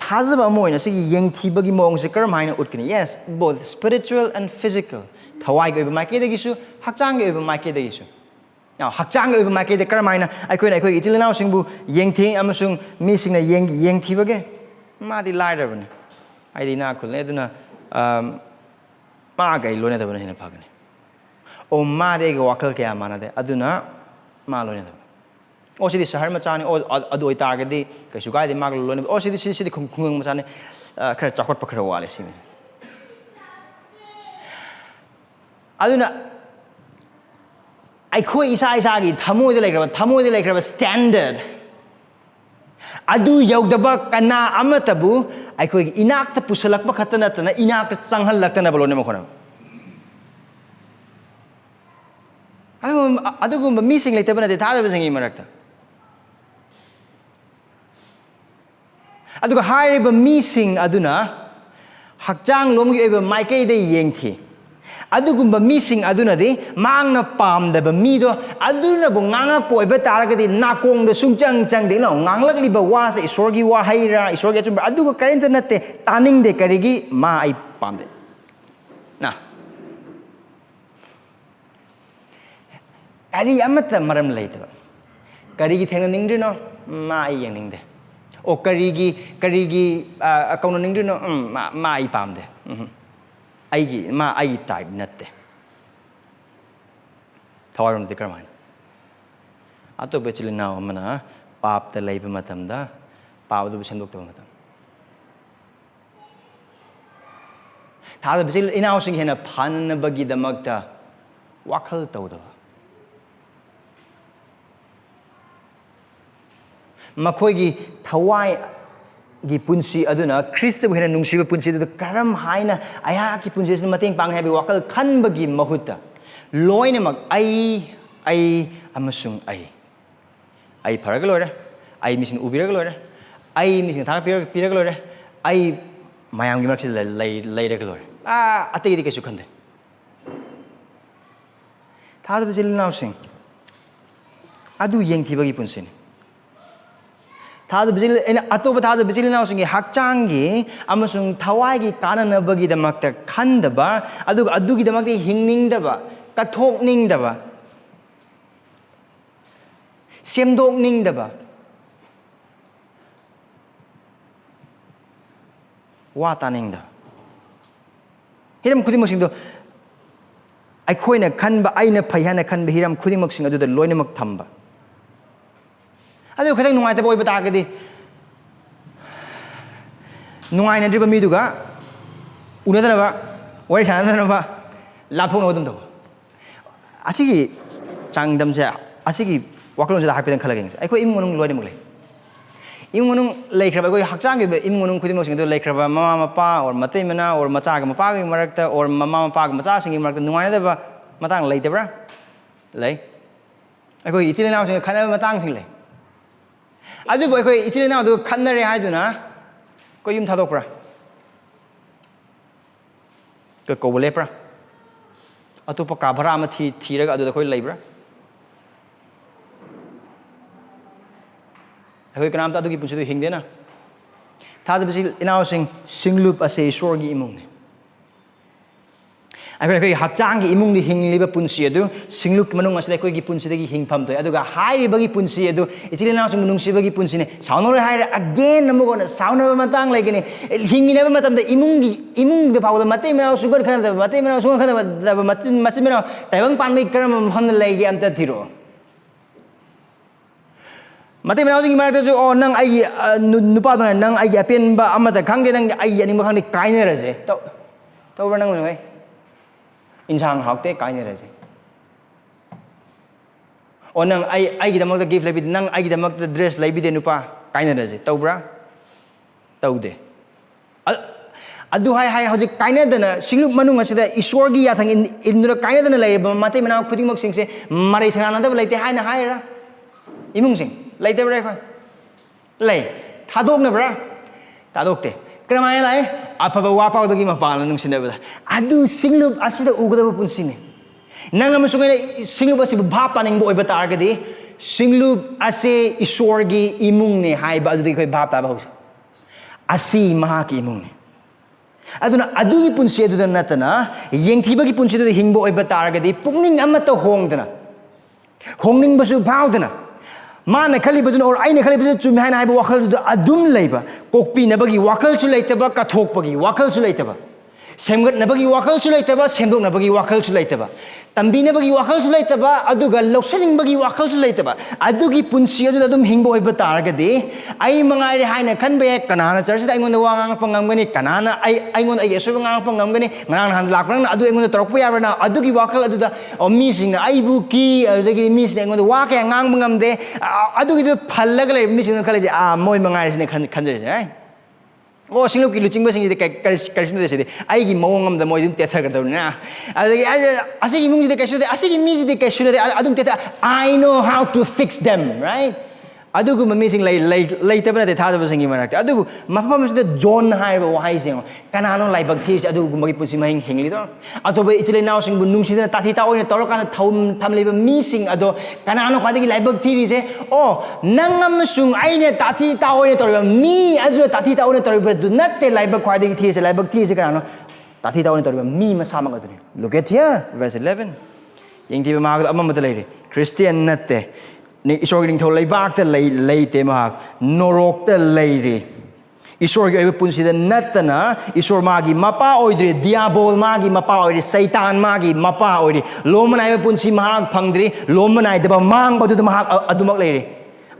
Speaker 2: thajaba moina sigi yengthibagi mong se karam haina utkini yes both spiritual and physical thawai ga ba maike dagi su hakchang ga ba maike dagi su now hakchang ga ba maike de karam haina aikoi ichilinaw singbu yengthi amasung mi singna yengthibage madi lairabane ꯑꯩꯗꯤ ꯏꯅꯥꯛ ꯈꯨꯜꯂꯦ ꯑꯗꯨꯅ ꯃꯥꯒ ꯑꯩ ꯂꯣꯏꯅꯗꯕꯅ ꯍꯦꯟꯅ ꯐꯒꯅꯤ ꯑꯣ ꯃꯥꯗꯤ ꯑꯩꯒ ꯋꯥꯈꯜ ꯀꯌꯥ ꯃꯥꯟꯅꯗꯦ ꯑꯗꯨꯅ ꯃꯥ ꯂꯣꯏꯅꯗꯕ ꯑꯣ ꯁꯤꯗꯤ ꯁꯍꯔ ꯃꯆꯥꯅꯤ ꯑꯣ ꯑꯗꯨ ꯑꯣꯏꯇꯥꯔꯒꯗꯤ ꯀꯩꯁꯨ ꯀꯥꯏꯗꯦ ꯃꯥꯒ ꯂꯣꯏꯅꯕ ꯑꯣ ꯁꯤꯗꯤ ꯈꯨꯡꯒꯪ ꯃꯆꯥꯅꯤ ꯈꯔ ꯆꯥꯎꯈꯠꯄ ꯈꯔ ꯋꯥꯠꯂꯦ ꯁꯤꯅꯤ ꯑꯗꯨꯅ ꯑꯩꯈꯣꯏ ꯏꯁꯥꯒꯤ ꯊꯃꯣꯏꯗ ꯂꯩꯈ꯭ꯔꯕ ꯁ꯭ꯇꯦꯟꯗꯔꯠ ꯑꯗꯨ ꯌꯧꯗꯕ ꯀꯅꯥ ꯑꯃꯠꯇꯕꯨ ꯑꯩꯈꯣꯏꯒꯤ ꯏꯅꯥꯛꯇ ꯄꯨꯁꯜꯂꯛꯄ ꯈꯛꯇ ꯅꯠꯇꯅ ꯏꯅꯥꯛꯇ ꯆꯪꯍꯜꯂꯛꯇꯅꯕ ꯂꯣꯏꯅꯃꯛ ꯍꯣꯠꯅꯕ ꯑꯗꯨꯒꯨꯝꯕ ꯃꯤꯁꯤꯡ ꯂꯩꯇꯕ ꯅꯠꯇꯦ ꯊꯥꯖꯕꯁꯤꯡꯒꯤ ꯃꯔꯛꯇ ꯑꯗꯨꯒ ꯍꯥꯏꯔꯤꯕ ꯃꯤꯁꯤꯡ ꯑꯗꯨꯅ ꯍꯛꯆꯥꯡ ꯂꯣꯝꯒꯤ ꯑꯣꯏꯕ ꯃꯥꯏꯀꯩꯗ ꯌꯦꯡꯈꯤ ꯑꯗꯨꯒꯨꯝꯕ ꯃꯤꯁꯤꯡ ꯑꯗꯨꯅꯗꯤ ꯃꯥꯡꯅ ꯄꯥꯝꯗꯕ ꯃꯤꯗꯣ ꯑꯗꯨꯅꯕꯨ ꯉꯥꯡꯉꯛꯄ ꯑꯣꯏꯕ ꯇꯥꯔꯒꯗꯤ ꯅꯥꯀꯣꯡꯗ ꯁꯨꯡꯆꯪ ꯆꯪꯗꯦ ꯉꯥꯡꯂꯛꯂꯤꯕ ꯋꯥꯁꯦ ꯏꯁꯣꯔꯒꯤ ꯋꯥꯍꯩꯔꯥ ꯏꯁꯣꯔꯒꯤ ꯑꯆꯨꯝꯕ ꯑꯗꯨꯒ ꯀꯔꯤꯝꯇ ꯅꯠꯇꯦ ꯇꯥꯅꯤꯡꯗꯦ ꯀꯔꯤꯒꯤ ꯃꯥ ꯑꯩ ꯄꯥꯝꯗꯦ ꯀꯔꯤ ꯑꯃꯠꯇ ꯃꯔꯝ ꯂꯩꯇꯕ ꯀꯔꯤꯒꯤ ꯊꯦꯡꯅꯅꯤꯡꯗ꯭ꯔꯤꯅꯣ ꯃꯥ ꯑꯩ ꯌꯦꯡꯅꯤꯡꯗꯦ ꯑꯣ ꯀꯔꯤꯒꯤ ꯀꯧꯅꯅꯤꯡꯗ꯭ꯔꯤꯅꯣ ꯃꯥ ꯑꯩ ꯄꯥꯝꯗꯦ ꯃꯥ ꯑꯩꯒꯤ ꯇꯥꯏꯞ ꯅꯠꯇꯦ ꯊꯋꯥꯏꯔꯣꯝꯗꯗꯤ ꯀꯔꯝꯍꯥꯏꯅ ꯑꯇꯣꯞꯄ ꯏꯆꯤꯜ ꯏꯅꯥꯎ ꯑꯃꯅ ꯄꯥꯞꯇ ꯂꯩꯕ ꯃꯇꯝꯗ ꯄꯥꯞ ꯑꯗꯨꯕꯨ ꯁꯦꯝꯗꯣꯛꯇꯕ ꯃꯇꯝ ꯊꯥꯖꯕ ꯏꯆꯤꯜ ꯏꯅꯥꯎꯁꯤꯡ ꯍꯦꯟꯅ ꯐꯅꯕꯒꯤꯗꯃꯛꯇ ꯋꯥꯈꯜ ꯇꯧꯗꯕ ꯃꯈꯣꯏꯒꯤ ꯊꯋꯥꯏꯒꯤ ꯄꯨꯟꯁꯤ ꯑꯗꯨꯅ ꯈ꯭ꯔꯤꯁꯇꯕꯨ ꯍꯦꯟꯅ ꯅꯨꯡꯁꯤꯕ ꯄꯨꯟꯁꯤ ꯑꯗꯨꯗ ꯀꯔꯝ ꯍꯥꯏꯅ ꯑꯩꯍꯥꯛꯀꯤ ꯄꯨꯟꯁꯤ ꯑꯁꯤꯅ ꯃꯇꯦꯡ ꯄꯥꯡꯒꯅꯤ ꯍꯥꯏꯕꯒꯤ ꯋꯥꯈꯜ ꯈꯟꯕꯒꯤ ꯃꯍꯨꯠꯇ ꯂꯣꯏꯅꯃꯛ ꯑꯩ ꯑꯃꯁꯨꯡ ꯑꯩ ꯐꯔꯒ ꯂꯣꯏꯔꯦ ꯑꯩ ꯃꯤꯁꯤꯡ ꯎꯕꯤꯔꯒ ꯂꯣꯏꯔꯦ ꯑꯩ ꯃꯤꯁꯤꯡ ꯊꯥꯒꯠꯄꯤꯔꯒ ꯂꯣꯏꯔꯦ ꯑꯩ ꯃꯌꯥꯝꯒꯤ ꯃꯔꯛꯁꯤꯗ ꯂꯩꯔꯒ ꯂꯣꯏꯔꯦ ꯑꯇꯩꯗꯤ ꯀꯩꯁꯨ ꯈꯟꯗꯦ ꯊꯥꯖꯕ ꯏꯆꯤꯜ ꯏꯅꯥꯎꯁꯤꯡ ꯑꯗꯨ ꯌꯦꯡꯊꯤꯕꯒꯤ ꯄꯨꯟꯁꯤꯅꯤ ꯑꯇꯣꯞꯄ ꯊꯥꯖꯕ ꯏꯆꯤꯜ ꯏꯅꯥꯎꯁꯤꯡꯒꯤ ꯍꯛꯆꯥꯡꯒꯤ ꯑꯃꯁꯨꯡ ꯊꯋꯥꯏꯒꯤ ꯀꯥꯟꯅꯅꯕꯒꯤꯗꯃꯛꯇ ꯈꯟꯗꯕ ꯑꯗꯨꯒ ꯑꯗꯨꯒꯤꯗꯃꯛꯇ ꯍꯤꯡꯅꯤꯡꯗꯕ ꯀꯠꯊꯣꯛꯅꯤꯡꯗꯕ ꯁꯦꯝꯗꯣꯛꯅꯤꯡꯗꯕ ꯋꯥ ꯇꯥꯅꯤꯡꯗꯕ ꯍꯤꯔꯝ ꯈꯨꯗꯤꯡꯃꯛꯁꯤꯡꯗꯣ ꯑꯩꯈꯣꯏꯅ ꯈꯟꯕ ꯑꯩꯅ ꯐꯩ ꯍꯥꯏꯅ ꯈꯟꯕ ꯍꯤꯔꯝ ꯈꯨꯗꯤꯡꯃꯛꯁꯤꯡ ꯑꯗꯨꯗ ꯂꯣꯏꯅꯃꯛ ꯊꯝꯕ ꯑꯗꯨ ꯈꯤꯇꯪ ꯅꯨꯡꯉꯥꯏꯇꯕ ꯑꯣꯏꯕ ꯇꯥꯔꯒꯗꯤ ꯅꯨꯡꯉꯥꯏꯅꯗ꯭ꯔꯤꯕ ꯃꯤꯗꯨꯒ ꯎꯅꯗꯅꯕ ꯋꯥꯔꯤ ꯁꯥꯟꯅꯗꯅꯕ ꯂꯥꯞꯊꯣꯛꯅꯕ ꯑꯗꯨꯝ ꯇꯧꯕ ꯑꯁꯤꯒꯤ ꯆꯥꯡꯗꯝꯁꯦ ꯑꯁꯤꯒꯤ ꯋꯥꯈꯜꯂꯣꯟꯁꯤꯗ ꯍꯥꯏꯐꯦꯠꯇꯪ ꯈꯜꯂꯒ ꯌꯦꯡꯁꯦ ꯑꯩꯈꯣꯏ ꯏꯃꯨꯡ ꯃꯅꯨꯡ ꯂꯣꯏꯅꯃꯛ ꯂꯩ ꯏꯃꯨꯡ ꯃꯅꯨꯡ ꯂꯩꯈ꯭ꯔꯕ ꯑꯩꯈꯣꯏ ꯍꯛꯆꯥꯡꯒꯤ ꯑꯣꯏꯕ ꯏꯃꯨꯡ ꯃꯅꯨꯡ ꯈꯨꯗꯤꯡꯃꯛꯁꯤꯡ ꯑꯗꯨ ꯂꯩꯈ꯭ꯔꯕ ꯃꯃꯥ ꯃꯄꯥ ꯑꯣꯔ ꯃꯇꯩ ꯃꯅꯥꯎ ꯑꯣꯔ ꯃꯆꯥꯒ ꯃꯄꯥꯒꯤ ꯃꯔꯛꯇ ꯑꯣꯔ ꯃꯃꯥ ꯃꯄꯥꯒ ꯃꯆꯥꯁꯤꯡꯒꯤ ꯃꯔꯛꯇ ꯅꯨꯡꯉꯥꯏꯅꯗꯕ ꯃꯇꯥꯡ ꯂꯩꯇꯕ꯭ꯔꯥ ꯂꯩ ꯑꯩꯈꯣꯏ ꯏꯆꯤꯜ ꯏꯅꯥꯎꯁꯤꯡꯒ ꯈꯠꯅꯕ ꯃꯇꯥꯡꯁꯤꯡ ꯂꯩ ꯑꯗꯨꯕꯨ ꯑꯩꯈꯣꯏ ꯏꯆꯤꯜ ꯏꯅꯥꯎꯗꯨ ꯈꯠꯅꯔꯦ ꯍꯥꯏꯗꯨꯅ ꯑꯩꯈꯣꯏ ꯌꯨꯝ ꯊꯥꯗꯣꯛꯄ꯭ꯔꯥ ꯀꯧꯕ ꯂꯦꯞꯄ꯭ꯔꯥ ꯑꯇꯣꯞꯄ ꯀꯥ ꯚꯔꯥ ꯑꯃ ꯊꯤꯔꯒ ꯑꯗꯨꯗ ꯑꯩꯈꯣই ꯂꯩꯕ꯭ꯔꯥ ꯑꯩꯈꯣꯏ ꯀꯅꯥꯝꯇ ꯑꯗꯨꯒꯤ ꯄꯨꯟꯁꯤꯗꯨ ꯍꯤꯡꯗꯦꯅ ꯊꯥꯖꯕ ꯏꯆꯤꯜ ꯏꯅꯥꯎꯁꯤꯡ ꯁꯤꯡꯂꯨꯞ ꯑꯁꯤ ꯏꯁꯣꯔꯒꯤ ꯏꯃꯨꯡꯅꯤ ꯑꯩꯈꯣꯏꯒꯤ ꯍꯛꯆꯥꯡꯒꯤ ꯏꯃꯨꯡꯗ ꯍꯤꯡꯂꯤꯕ ꯄꯨꯟꯁꯤ ꯑꯗꯨ ꯁꯤꯡꯂꯨꯞ ꯃꯅꯨꯡ ꯑꯁꯤꯗ ꯑꯩꯈꯣꯏꯒꯤ ꯄꯨꯟꯁꯤꯗꯒꯤ ꯍꯤꯡꯐꯝ ꯊꯣꯛꯏ ꯑꯗꯨꯒ ꯍꯥꯏꯔꯤꯕꯒꯤ ꯄꯨꯟꯁꯤ ꯑꯗꯨ ꯏꯆꯤꯜ ꯏꯅꯥꯎꯁꯤꯡꯕꯨ ꯅꯨꯡꯁꯤꯕꯒꯤ ꯄꯨꯟꯁꯤꯅꯤ ꯁꯥꯎꯅꯔꯣꯏ ꯍꯥꯏꯔꯦ ꯑꯒꯦꯟ ꯑꯃꯨꯛ ꯁꯥꯎꯅꯕ ꯃꯇꯥꯡ ꯂꯩꯒꯅꯤ ꯍꯤꯡꯃꯤꯟꯅꯕ ꯃꯇꯝꯗ ꯏꯃꯨꯡꯗ ꯐꯥꯎꯕꯗ ꯃꯇꯩ ꯃꯅꯥꯎ ꯁꯨꯡꯈꯠ ꯈꯠꯅꯗꯕ ꯃꯇꯩ ꯃꯅꯥꯎ ꯁꯨꯡꯈꯠ ꯈꯠꯅꯗꯕ ꯃꯆꯤꯟ ꯃꯅꯥꯎ ꯇꯥꯏꯕꯪ ꯄꯥꯟꯕꯒꯤ ꯀꯔꯝꯕ ꯃꯐꯝꯗ ꯂꯩꯒꯦ ꯑꯝꯇ ꯊꯤꯔꯛꯑꯣ ꯃꯇꯩ ꯃꯅꯥꯎꯁꯤꯡꯒꯤ ꯃꯔꯛꯇꯁꯨ ꯅꯪ ꯑꯩꯒꯤ ꯅꯨꯄꯥꯗꯨꯅ ꯅꯪ ꯑꯩꯒꯤ ꯑꯄꯦꯟꯕ ꯑꯃꯗ ꯈꯪꯗꯦ ꯅꯪ ꯑꯩꯒꯤ ꯑꯅꯤꯡꯕ ꯈꯪꯗꯦ ꯀꯥꯏꯅꯔꯁꯦ ꯇꯧꯕ꯭ꯔꯥ ꯅꯪ ꯅꯣꯏ ꯏꯟꯁꯥꯡ ꯍꯥꯎꯇꯦ ꯀꯥꯏꯅꯔꯁꯦ ꯅꯪ ꯑꯩꯒꯤꯗꯃꯛꯇ ꯒꯤꯐ ꯂꯩꯕꯤꯗꯦ ꯅꯪ ꯑꯩꯒꯤꯗꯃꯛꯇ ꯗ꯭ꯔꯦꯁ ꯂꯩꯕꯤꯗꯦ नुपा ꯀꯥꯏꯅꯔꯁꯦ ꯇꯧꯕ꯭ꯔꯥ ꯇꯧꯗꯦ ꯑꯗꯨ ꯍꯥꯏ ꯍꯧꯖꯤꯛ ꯀꯥꯏꯅꯗꯅ ꯁꯤꯡꯂꯨꯞ ꯃꯅꯨꯡ ꯑꯁꯤꯗ ꯏꯁꯣꯔꯒꯤ ꯌꯥꯊꯪ ꯏꯟꯗꯨꯅ ꯀꯥꯏꯅꯗꯅ ꯂꯩꯔꯤꯕ ꯃꯇꯩ ꯃꯅꯥꯎ ꯈꯨꯗꯤꯡꯃꯛꯁꯤꯡꯁꯦ ꯃꯔꯩ ꯁꯥꯟꯅꯗꯕ ꯂꯩꯇꯦ ꯍꯥꯏꯅ ꯍꯥꯏꯔꯥ इमुंसिंग लेतेब्रा अखोय ले थादोकनब्रा थादोकते क्रमाय लाय अफब वापावदगी मपाल नुंसिनबदा अदु सिंगलुब असिदा उगदब पुंसिने नंग अमसुगने सिंगलुब असि भाप तानिंग ओइबा तारगदि सिंगलुब असे ईश्वरगी इमुंगने हाइबा अदुदि खै भाप ताबा होस असि महाकी इमुंगने अदुना अदुगी पुंसि अदुदा नतना येंगथिबगी पुंसिदुदा हिंगबो ओइबा तारगदि पुंगनिंग अमता होंगदना होंगनिंगबसु भावदना Mana kalibadun or aina kalibadun chumhana haiba wakal du adum leiba kokpi nabagi wakal chu leitaba kathokpagi wakal chu leitaba semgat nabagi wakal chu leitaba semdok nabagi wakal chu leitaba tambi nabagi wakal chu leitaba aduga loksening bagi wakal chu leitaba adugi punsi adu adum hingbo oiba taragadi ai mangai haina khanbe kanana church da ingon wangang pangamgani kanana ai ngon ai yesu wangang pangamgani ngang han lakran adu ingon torokpa yabana adugi wakal adu da mi sing ai bu ki adagi mi sing ingon wa ka ngang pangamde adugi du phallaga le mi sing khalaji moi mangai sine khanjare ai Oh, sing look looking basing the Karishna de city. I give Mongam the Moyun Tether. I say, you the cashew, I say, immediately the cashew, I don't get I know how to fix them, right? I do go amazing later at the time of singing. I do my mom is the John Haiba Wising. Canano like bacteria, I do Pussy Hingley. I do Italy now sing Nungsi Tatita in a Torokan Tamleba missing Ado Canano Quadi like bacteria say, oh, Nangam Sung Aine Tatita auditorium, me, I do Tatita auditorium, but do not tell like Quadi tears, like bacteria Canano. Tatita auditorium, me, Masama. Look at here, verse 11. Young Diva Margaret Amama the lady, Christian Nate. Isorging to lay back the lay temahak, norok the lady. Isorg ever punsi the natana, Isor magi, mapa oidri, diabol magi, mapa oidri, Satan magi, mapa oidri, Loman I punsi mahak pangdri, Loman I the bamang but to the mahak adumak lady.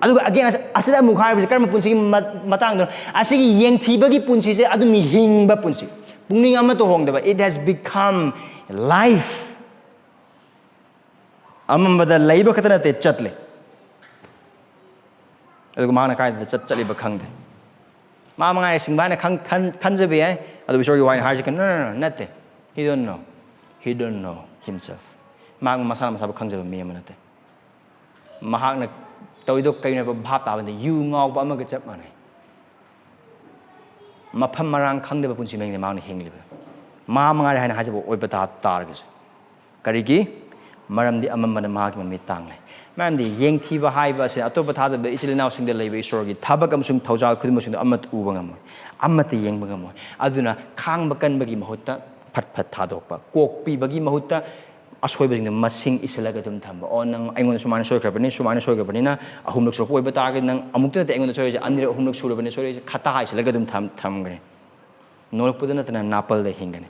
Speaker 2: Again, I said, Mukhar is a karma punsi matang. I say, Yang Tibagi punsi, Adumi hingba punsi. Puning amato hong, it has become life. Amamba the labor katanate chatle. Mana kai the chali bakangde. Mama I sing bana kanzabe, I will show you why Harjikan. No, nothing. He don't know. He don't know himself. Mang Masama Sabakangza me a minute. Mahakna Toido kind of a bata when the you ngog Bama gets up money. Mapamarang Kanga Punsi the Mount Hingley. Mama I had a webata targets. Karigi, maramdi amana mahakna mitang. Man the Yang Tiva haiba say Atopata the Italy now sing the labor sorgi, Tabakam Tauza Kumushin Amat Ubangamo, Amati Yang Bangamo, Aduna, Kang Bakan Bagi Mahuta, Patatadopa, Kok Bagi Mahuta, Aswabing the Masing Isalagatum Tamba, on Angon Suman Sokabanina, Suman Sokabanina, a whom looks for Target, Amuta the Angon Church, under whom looks for Venezuela, Kata Isalagatum Tamgre. No Pudanat and Napal the Hingane.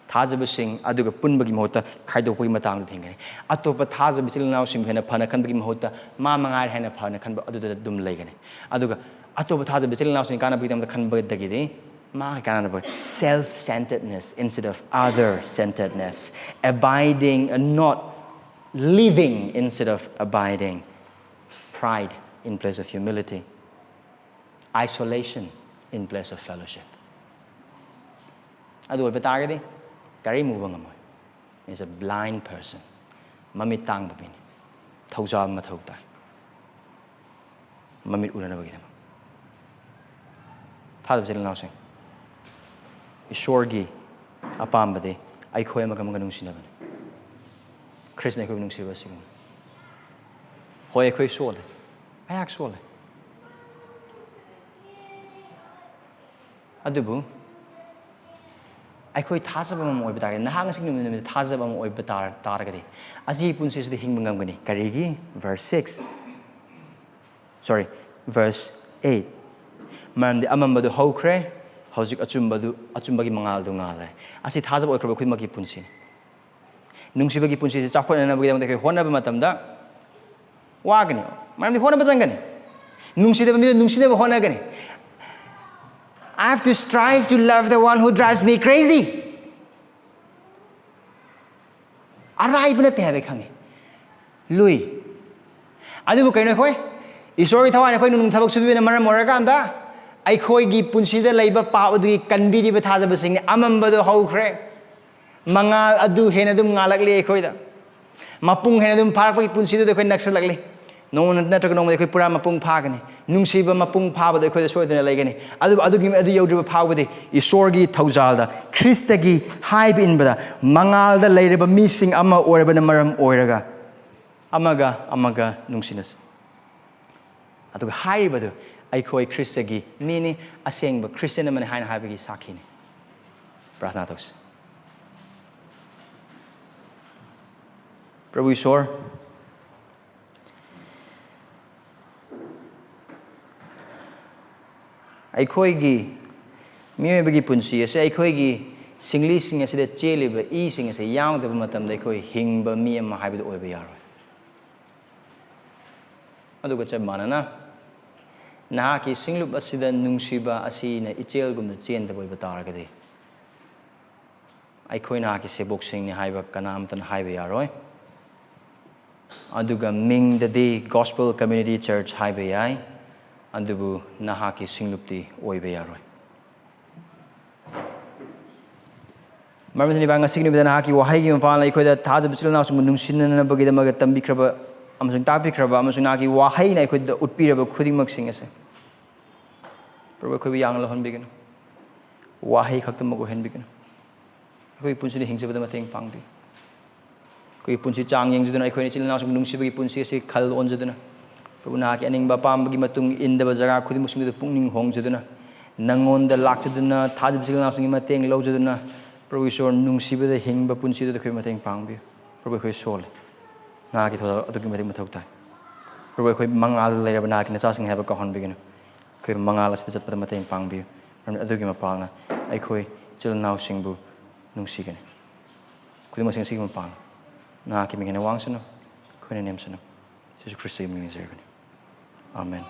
Speaker 2: Taza Singh, Aduga Punbagi Mota, Kaido Pumatang thing. Atopa Taza Bisil now sim Hena Panakan Bagi Mota, Mamma Hena Panakan Adu Dum Legane. Aduga Atopa Taza Bisil now sing Kana Bidam the Kanbag Dagide, Mahakanaba, self centeredness instead of other centeredness, abiding and not living instead of abiding, pride in place of humility, isolation in place of fellowship. Adu Batagadi. Kari Mubangamoy is a blind person. Mamitang babin. Tauzal matautai. Mamit Uranabagam. Father of Zilin Housing. Ishorgi Apambade. I koyamaganung sinaban. Chris Nekunung Sivasing. Hoyakoi sole. I act sole. Adubu. I quite Tasabam or Batar, and the Hangsing the Tasabam or Batar Targadi. As he punches the Hingmangani, Karigi, verse 6. Sorry, verse 8. Man the Amambadu Hokre, Hosik Achumbagi Mangalda. As it has about Krabaki Punsi. Nungsibagi Punsi is up and away the Honabamatamda. Wagani, Man the Honabazangani. Nungsida Honagani. I have to strive to love the one who drives me crazy. Arrive na tehabe khangi. Lui. Adu kaino khoi. Isori thawa khoi nung thabak subi na maram moraganda. Ai khoi gi punsida leiba pa adu kanbiri ba thaja ba sing amamba do haukhre. Mangal adu hena dum ngalak le khoi da. Mapung hena dum pharak pa punsida do khoi naksal lakle. No one not going to put a pung pagani. Nungsiba mapung power the Koda Sword and Legani. Adu give me a power with the Isorgi Tauzalda, Khristagi, haiba inbada, mangalda later but missing ama or maram oraga. Amaga nungsinas. Adu haiba, I call Khristagi, meaning Asengba Christian and haibagi sakini. Brathnatos. Prabhu Isor. ꯑꯩꯈꯣꯏꯒꯤ ꯃꯤꯑꯣꯏꯕꯒꯤ ꯄꯨꯟꯁꯤ ꯑꯁꯤ ꯑꯩꯈꯣꯏꯒꯤ ꯁꯤꯡꯂꯤꯁꯤꯡ ꯑꯁꯤꯗ ꯆꯦꯜꯂꯤꯕ ꯏꯁꯤꯡ ꯑꯁꯤ ꯌꯥꯎꯗꯕ ꯃꯇꯝꯗ ꯑꯩꯈꯣꯏ ꯍꯤꯡꯕ ꯃꯤ ꯑꯃ ꯍꯥꯏꯕꯗꯨ ꯑꯣꯏꯕ ꯌꯥꯔꯣꯏ ꯑꯗꯨꯒ ꯆꯞ ꯃꯥꯟꯅꯅ ꯅꯍꯥꯛꯀꯤ ꯁꯤꯡꯂꯨꯞ ꯑꯁꯤꯗ ꯅꯨꯡꯁꯤꯕ ꯑꯁꯤꯅ ꯏꯆꯦꯜꯒꯨꯝꯅ ꯆꯦꯟꯗꯕ ꯑꯣꯏꯕ ꯇꯥꯔꯒꯗꯤ ꯑꯩꯈꯣꯏ ꯅꯍꯥꯛꯀꯤ ꯁꯦꯕꯣꯛꯁꯤꯡꯅꯤ ꯍꯥꯏꯕ ꯀꯅꯥꯝꯇꯅ ꯍꯥꯏꯕ ꯌꯥꯔꯣꯏ ꯑꯗꯨꯒ ꯃꯤꯡꯗꯗꯤ ꯒꯣꯁꯄꯦꯜ ꯀꯝꯃ꯭ꯌꯨꯅꯤꯇꯤ ꯆꯔꯆ ꯍꯥꯏꯕ ꯌꯥꯏ ꯑꯗꯨꯕꯨ ꯅꯍꯥꯛꯀꯤ ꯁꯤꯡꯂꯨꯞꯇꯤ ꯑꯣꯏꯕ ꯌꯥꯔꯣꯏ ꯃꯔꯝ ꯑꯁꯤꯅ ꯉꯁꯤꯒꯤ ꯅꯨꯃꯤꯠꯇ ꯅꯍꯥꯛꯀꯤ ꯋꯥꯍꯩꯒꯤ ꯃꯄꯥꯟꯅ ꯑꯩꯈꯣꯏꯗ ꯊꯥꯖꯕ ꯏꯆꯤꯜ ꯏꯅꯥꯎꯁꯤꯡꯕꯨ ꯅꯨꯡꯁꯤꯅꯅꯕꯒꯤꯗꯃꯛꯇ ꯇꯝꯕꯤꯈ꯭ꯔꯕ ꯑꯃꯁꯨꯡ ꯇꯥꯛꯄꯤꯈ꯭ꯔꯕ ꯑꯃꯁꯨꯡ ꯅꯍꯥꯛꯀꯤ ꯋꯥꯍꯩꯅ ꯑꯩꯈꯣꯏꯗ ꯎꯠꯄꯤꯔꯕ ꯈꯨꯗꯤꯡꯃꯛꯁꯤꯡ ꯑꯁꯦ ꯄ꯭ꯔꯚꯨ ꯑꯩꯈꯣꯏꯕꯨ ꯌꯥꯡꯅ ꯂꯧꯍꯟꯕꯤꯒꯅꯨ ꯋꯥꯍꯩ ꯈꯛꯇꯃꯛ ꯑꯣꯏꯍꯟꯕꯤꯒꯅꯨ ꯑꯩꯈꯣꯏꯒꯤ ꯄꯨꯟꯁꯤꯗ ꯍꯤꯡꯖꯕꯗ ꯃꯇꯦꯡ ꯄꯥꯡꯕꯤꯌꯨ ꯑꯩꯈꯣꯏꯒꯤ ꯄꯨꯟꯁꯤ ꯆꯥꯡ ꯌꯦꯡꯖꯗꯨꯅ ꯑꯩꯈꯣꯏꯅ ꯏꯆꯤꯜ ꯏꯅꯥꯎꯁꯤꯡꯕꯨ ꯅꯨꯡꯁꯤꯕꯒꯤ ꯄꯨꯟꯁꯤ ꯑꯁꯤ ꯈꯜ ꯑꯣꯟꯖꯗꯨꯅ ꯄ꯭ꯔꯚꯨ ꯅꯍꯥꯛꯀꯤ ꯑꯅꯤꯡꯕ ꯑꯄꯥꯝꯕꯒꯤ ꯃꯇꯨꯡ ꯏꯟꯗꯕ ꯖꯒꯥ ꯈꯨꯗꯤꯡꯃꯛꯁꯤꯡꯗꯨꯗ ꯄꯨꯛꯅꯤꯡ ꯍꯣꯡꯖꯗꯨꯅ ꯅꯪꯉꯣꯟꯗ ꯂꯥꯛꯆꯗꯨꯅ ꯊꯥꯖꯕ ꯏꯆꯤꯜ ꯏꯅꯥꯎꯁꯤꯡꯒꯤ ꯃꯇꯦꯡ ꯂꯧꯖꯗꯨꯅ ꯄ꯭ꯔꯚꯨ ꯏꯁꯣꯔ ꯅꯨꯡꯁꯤꯕꯗ ꯍꯤꯡꯕ ꯄꯨꯟꯁꯤꯗꯨꯗ ꯑꯩꯈꯣꯏ ꯃꯇꯦꯡ ꯄꯥꯡꯕꯤꯌꯨ ꯄ꯭ꯔꯚꯨ ꯑꯩꯈꯣꯏ ꯁꯣꯜꯂꯤ ꯅꯍꯥꯛꯀꯤ ꯊꯧꯗꯥꯡ ꯑꯗꯨꯛꯀꯤ ꯃꯇꯤꯛ ꯃꯊꯧ ꯇꯥꯏ ꯄ꯭ꯔꯚꯨ ꯑꯩꯈꯣꯏ ꯃꯉꯥꯜꯗ ꯂꯩꯔꯕ ꯅꯍꯥꯛꯀꯤ ꯅꯆꯥꯁꯤꯡ ꯍꯥꯏꯕ ꯀꯥꯎꯍꯟꯕꯤꯒꯅꯨ ꯑꯩꯈꯣꯏ ꯃꯉꯥꯜ ꯑꯁꯤꯗ ꯆꯠꯄꯗ ꯃꯇꯦꯡ ꯄꯥꯡꯕꯤꯌꯨ ꯃꯔꯝꯗꯤ ꯑꯗꯨꯒꯤ ꯃꯄꯥꯡꯅ ꯑꯩꯈꯣꯏ ꯏꯆꯤꯜ ꯏꯅꯥꯎꯁꯤꯡꯕꯨ ꯅꯨꯡꯁꯤꯒꯅꯤ ꯈꯨꯗꯤꯡꯃꯛꯁꯤꯡ ꯑꯁꯤꯒꯤ ꯃꯄꯥꯡ ꯅꯍꯥꯛꯀꯤ ꯃꯤꯡ ꯍꯦꯟꯅ ꯋꯥꯡꯁꯅꯨ ꯑꯩꯈꯣꯏꯅ ꯅꯦꯝꯁꯅꯨ ꯖꯦꯁꯨ ꯈ꯭ꯔꯤꯁꯇꯒꯤ ꯃꯤꯡ ꯅꯤꯖꯔꯕꯅꯤ ꯑꯥꯃꯦꯟ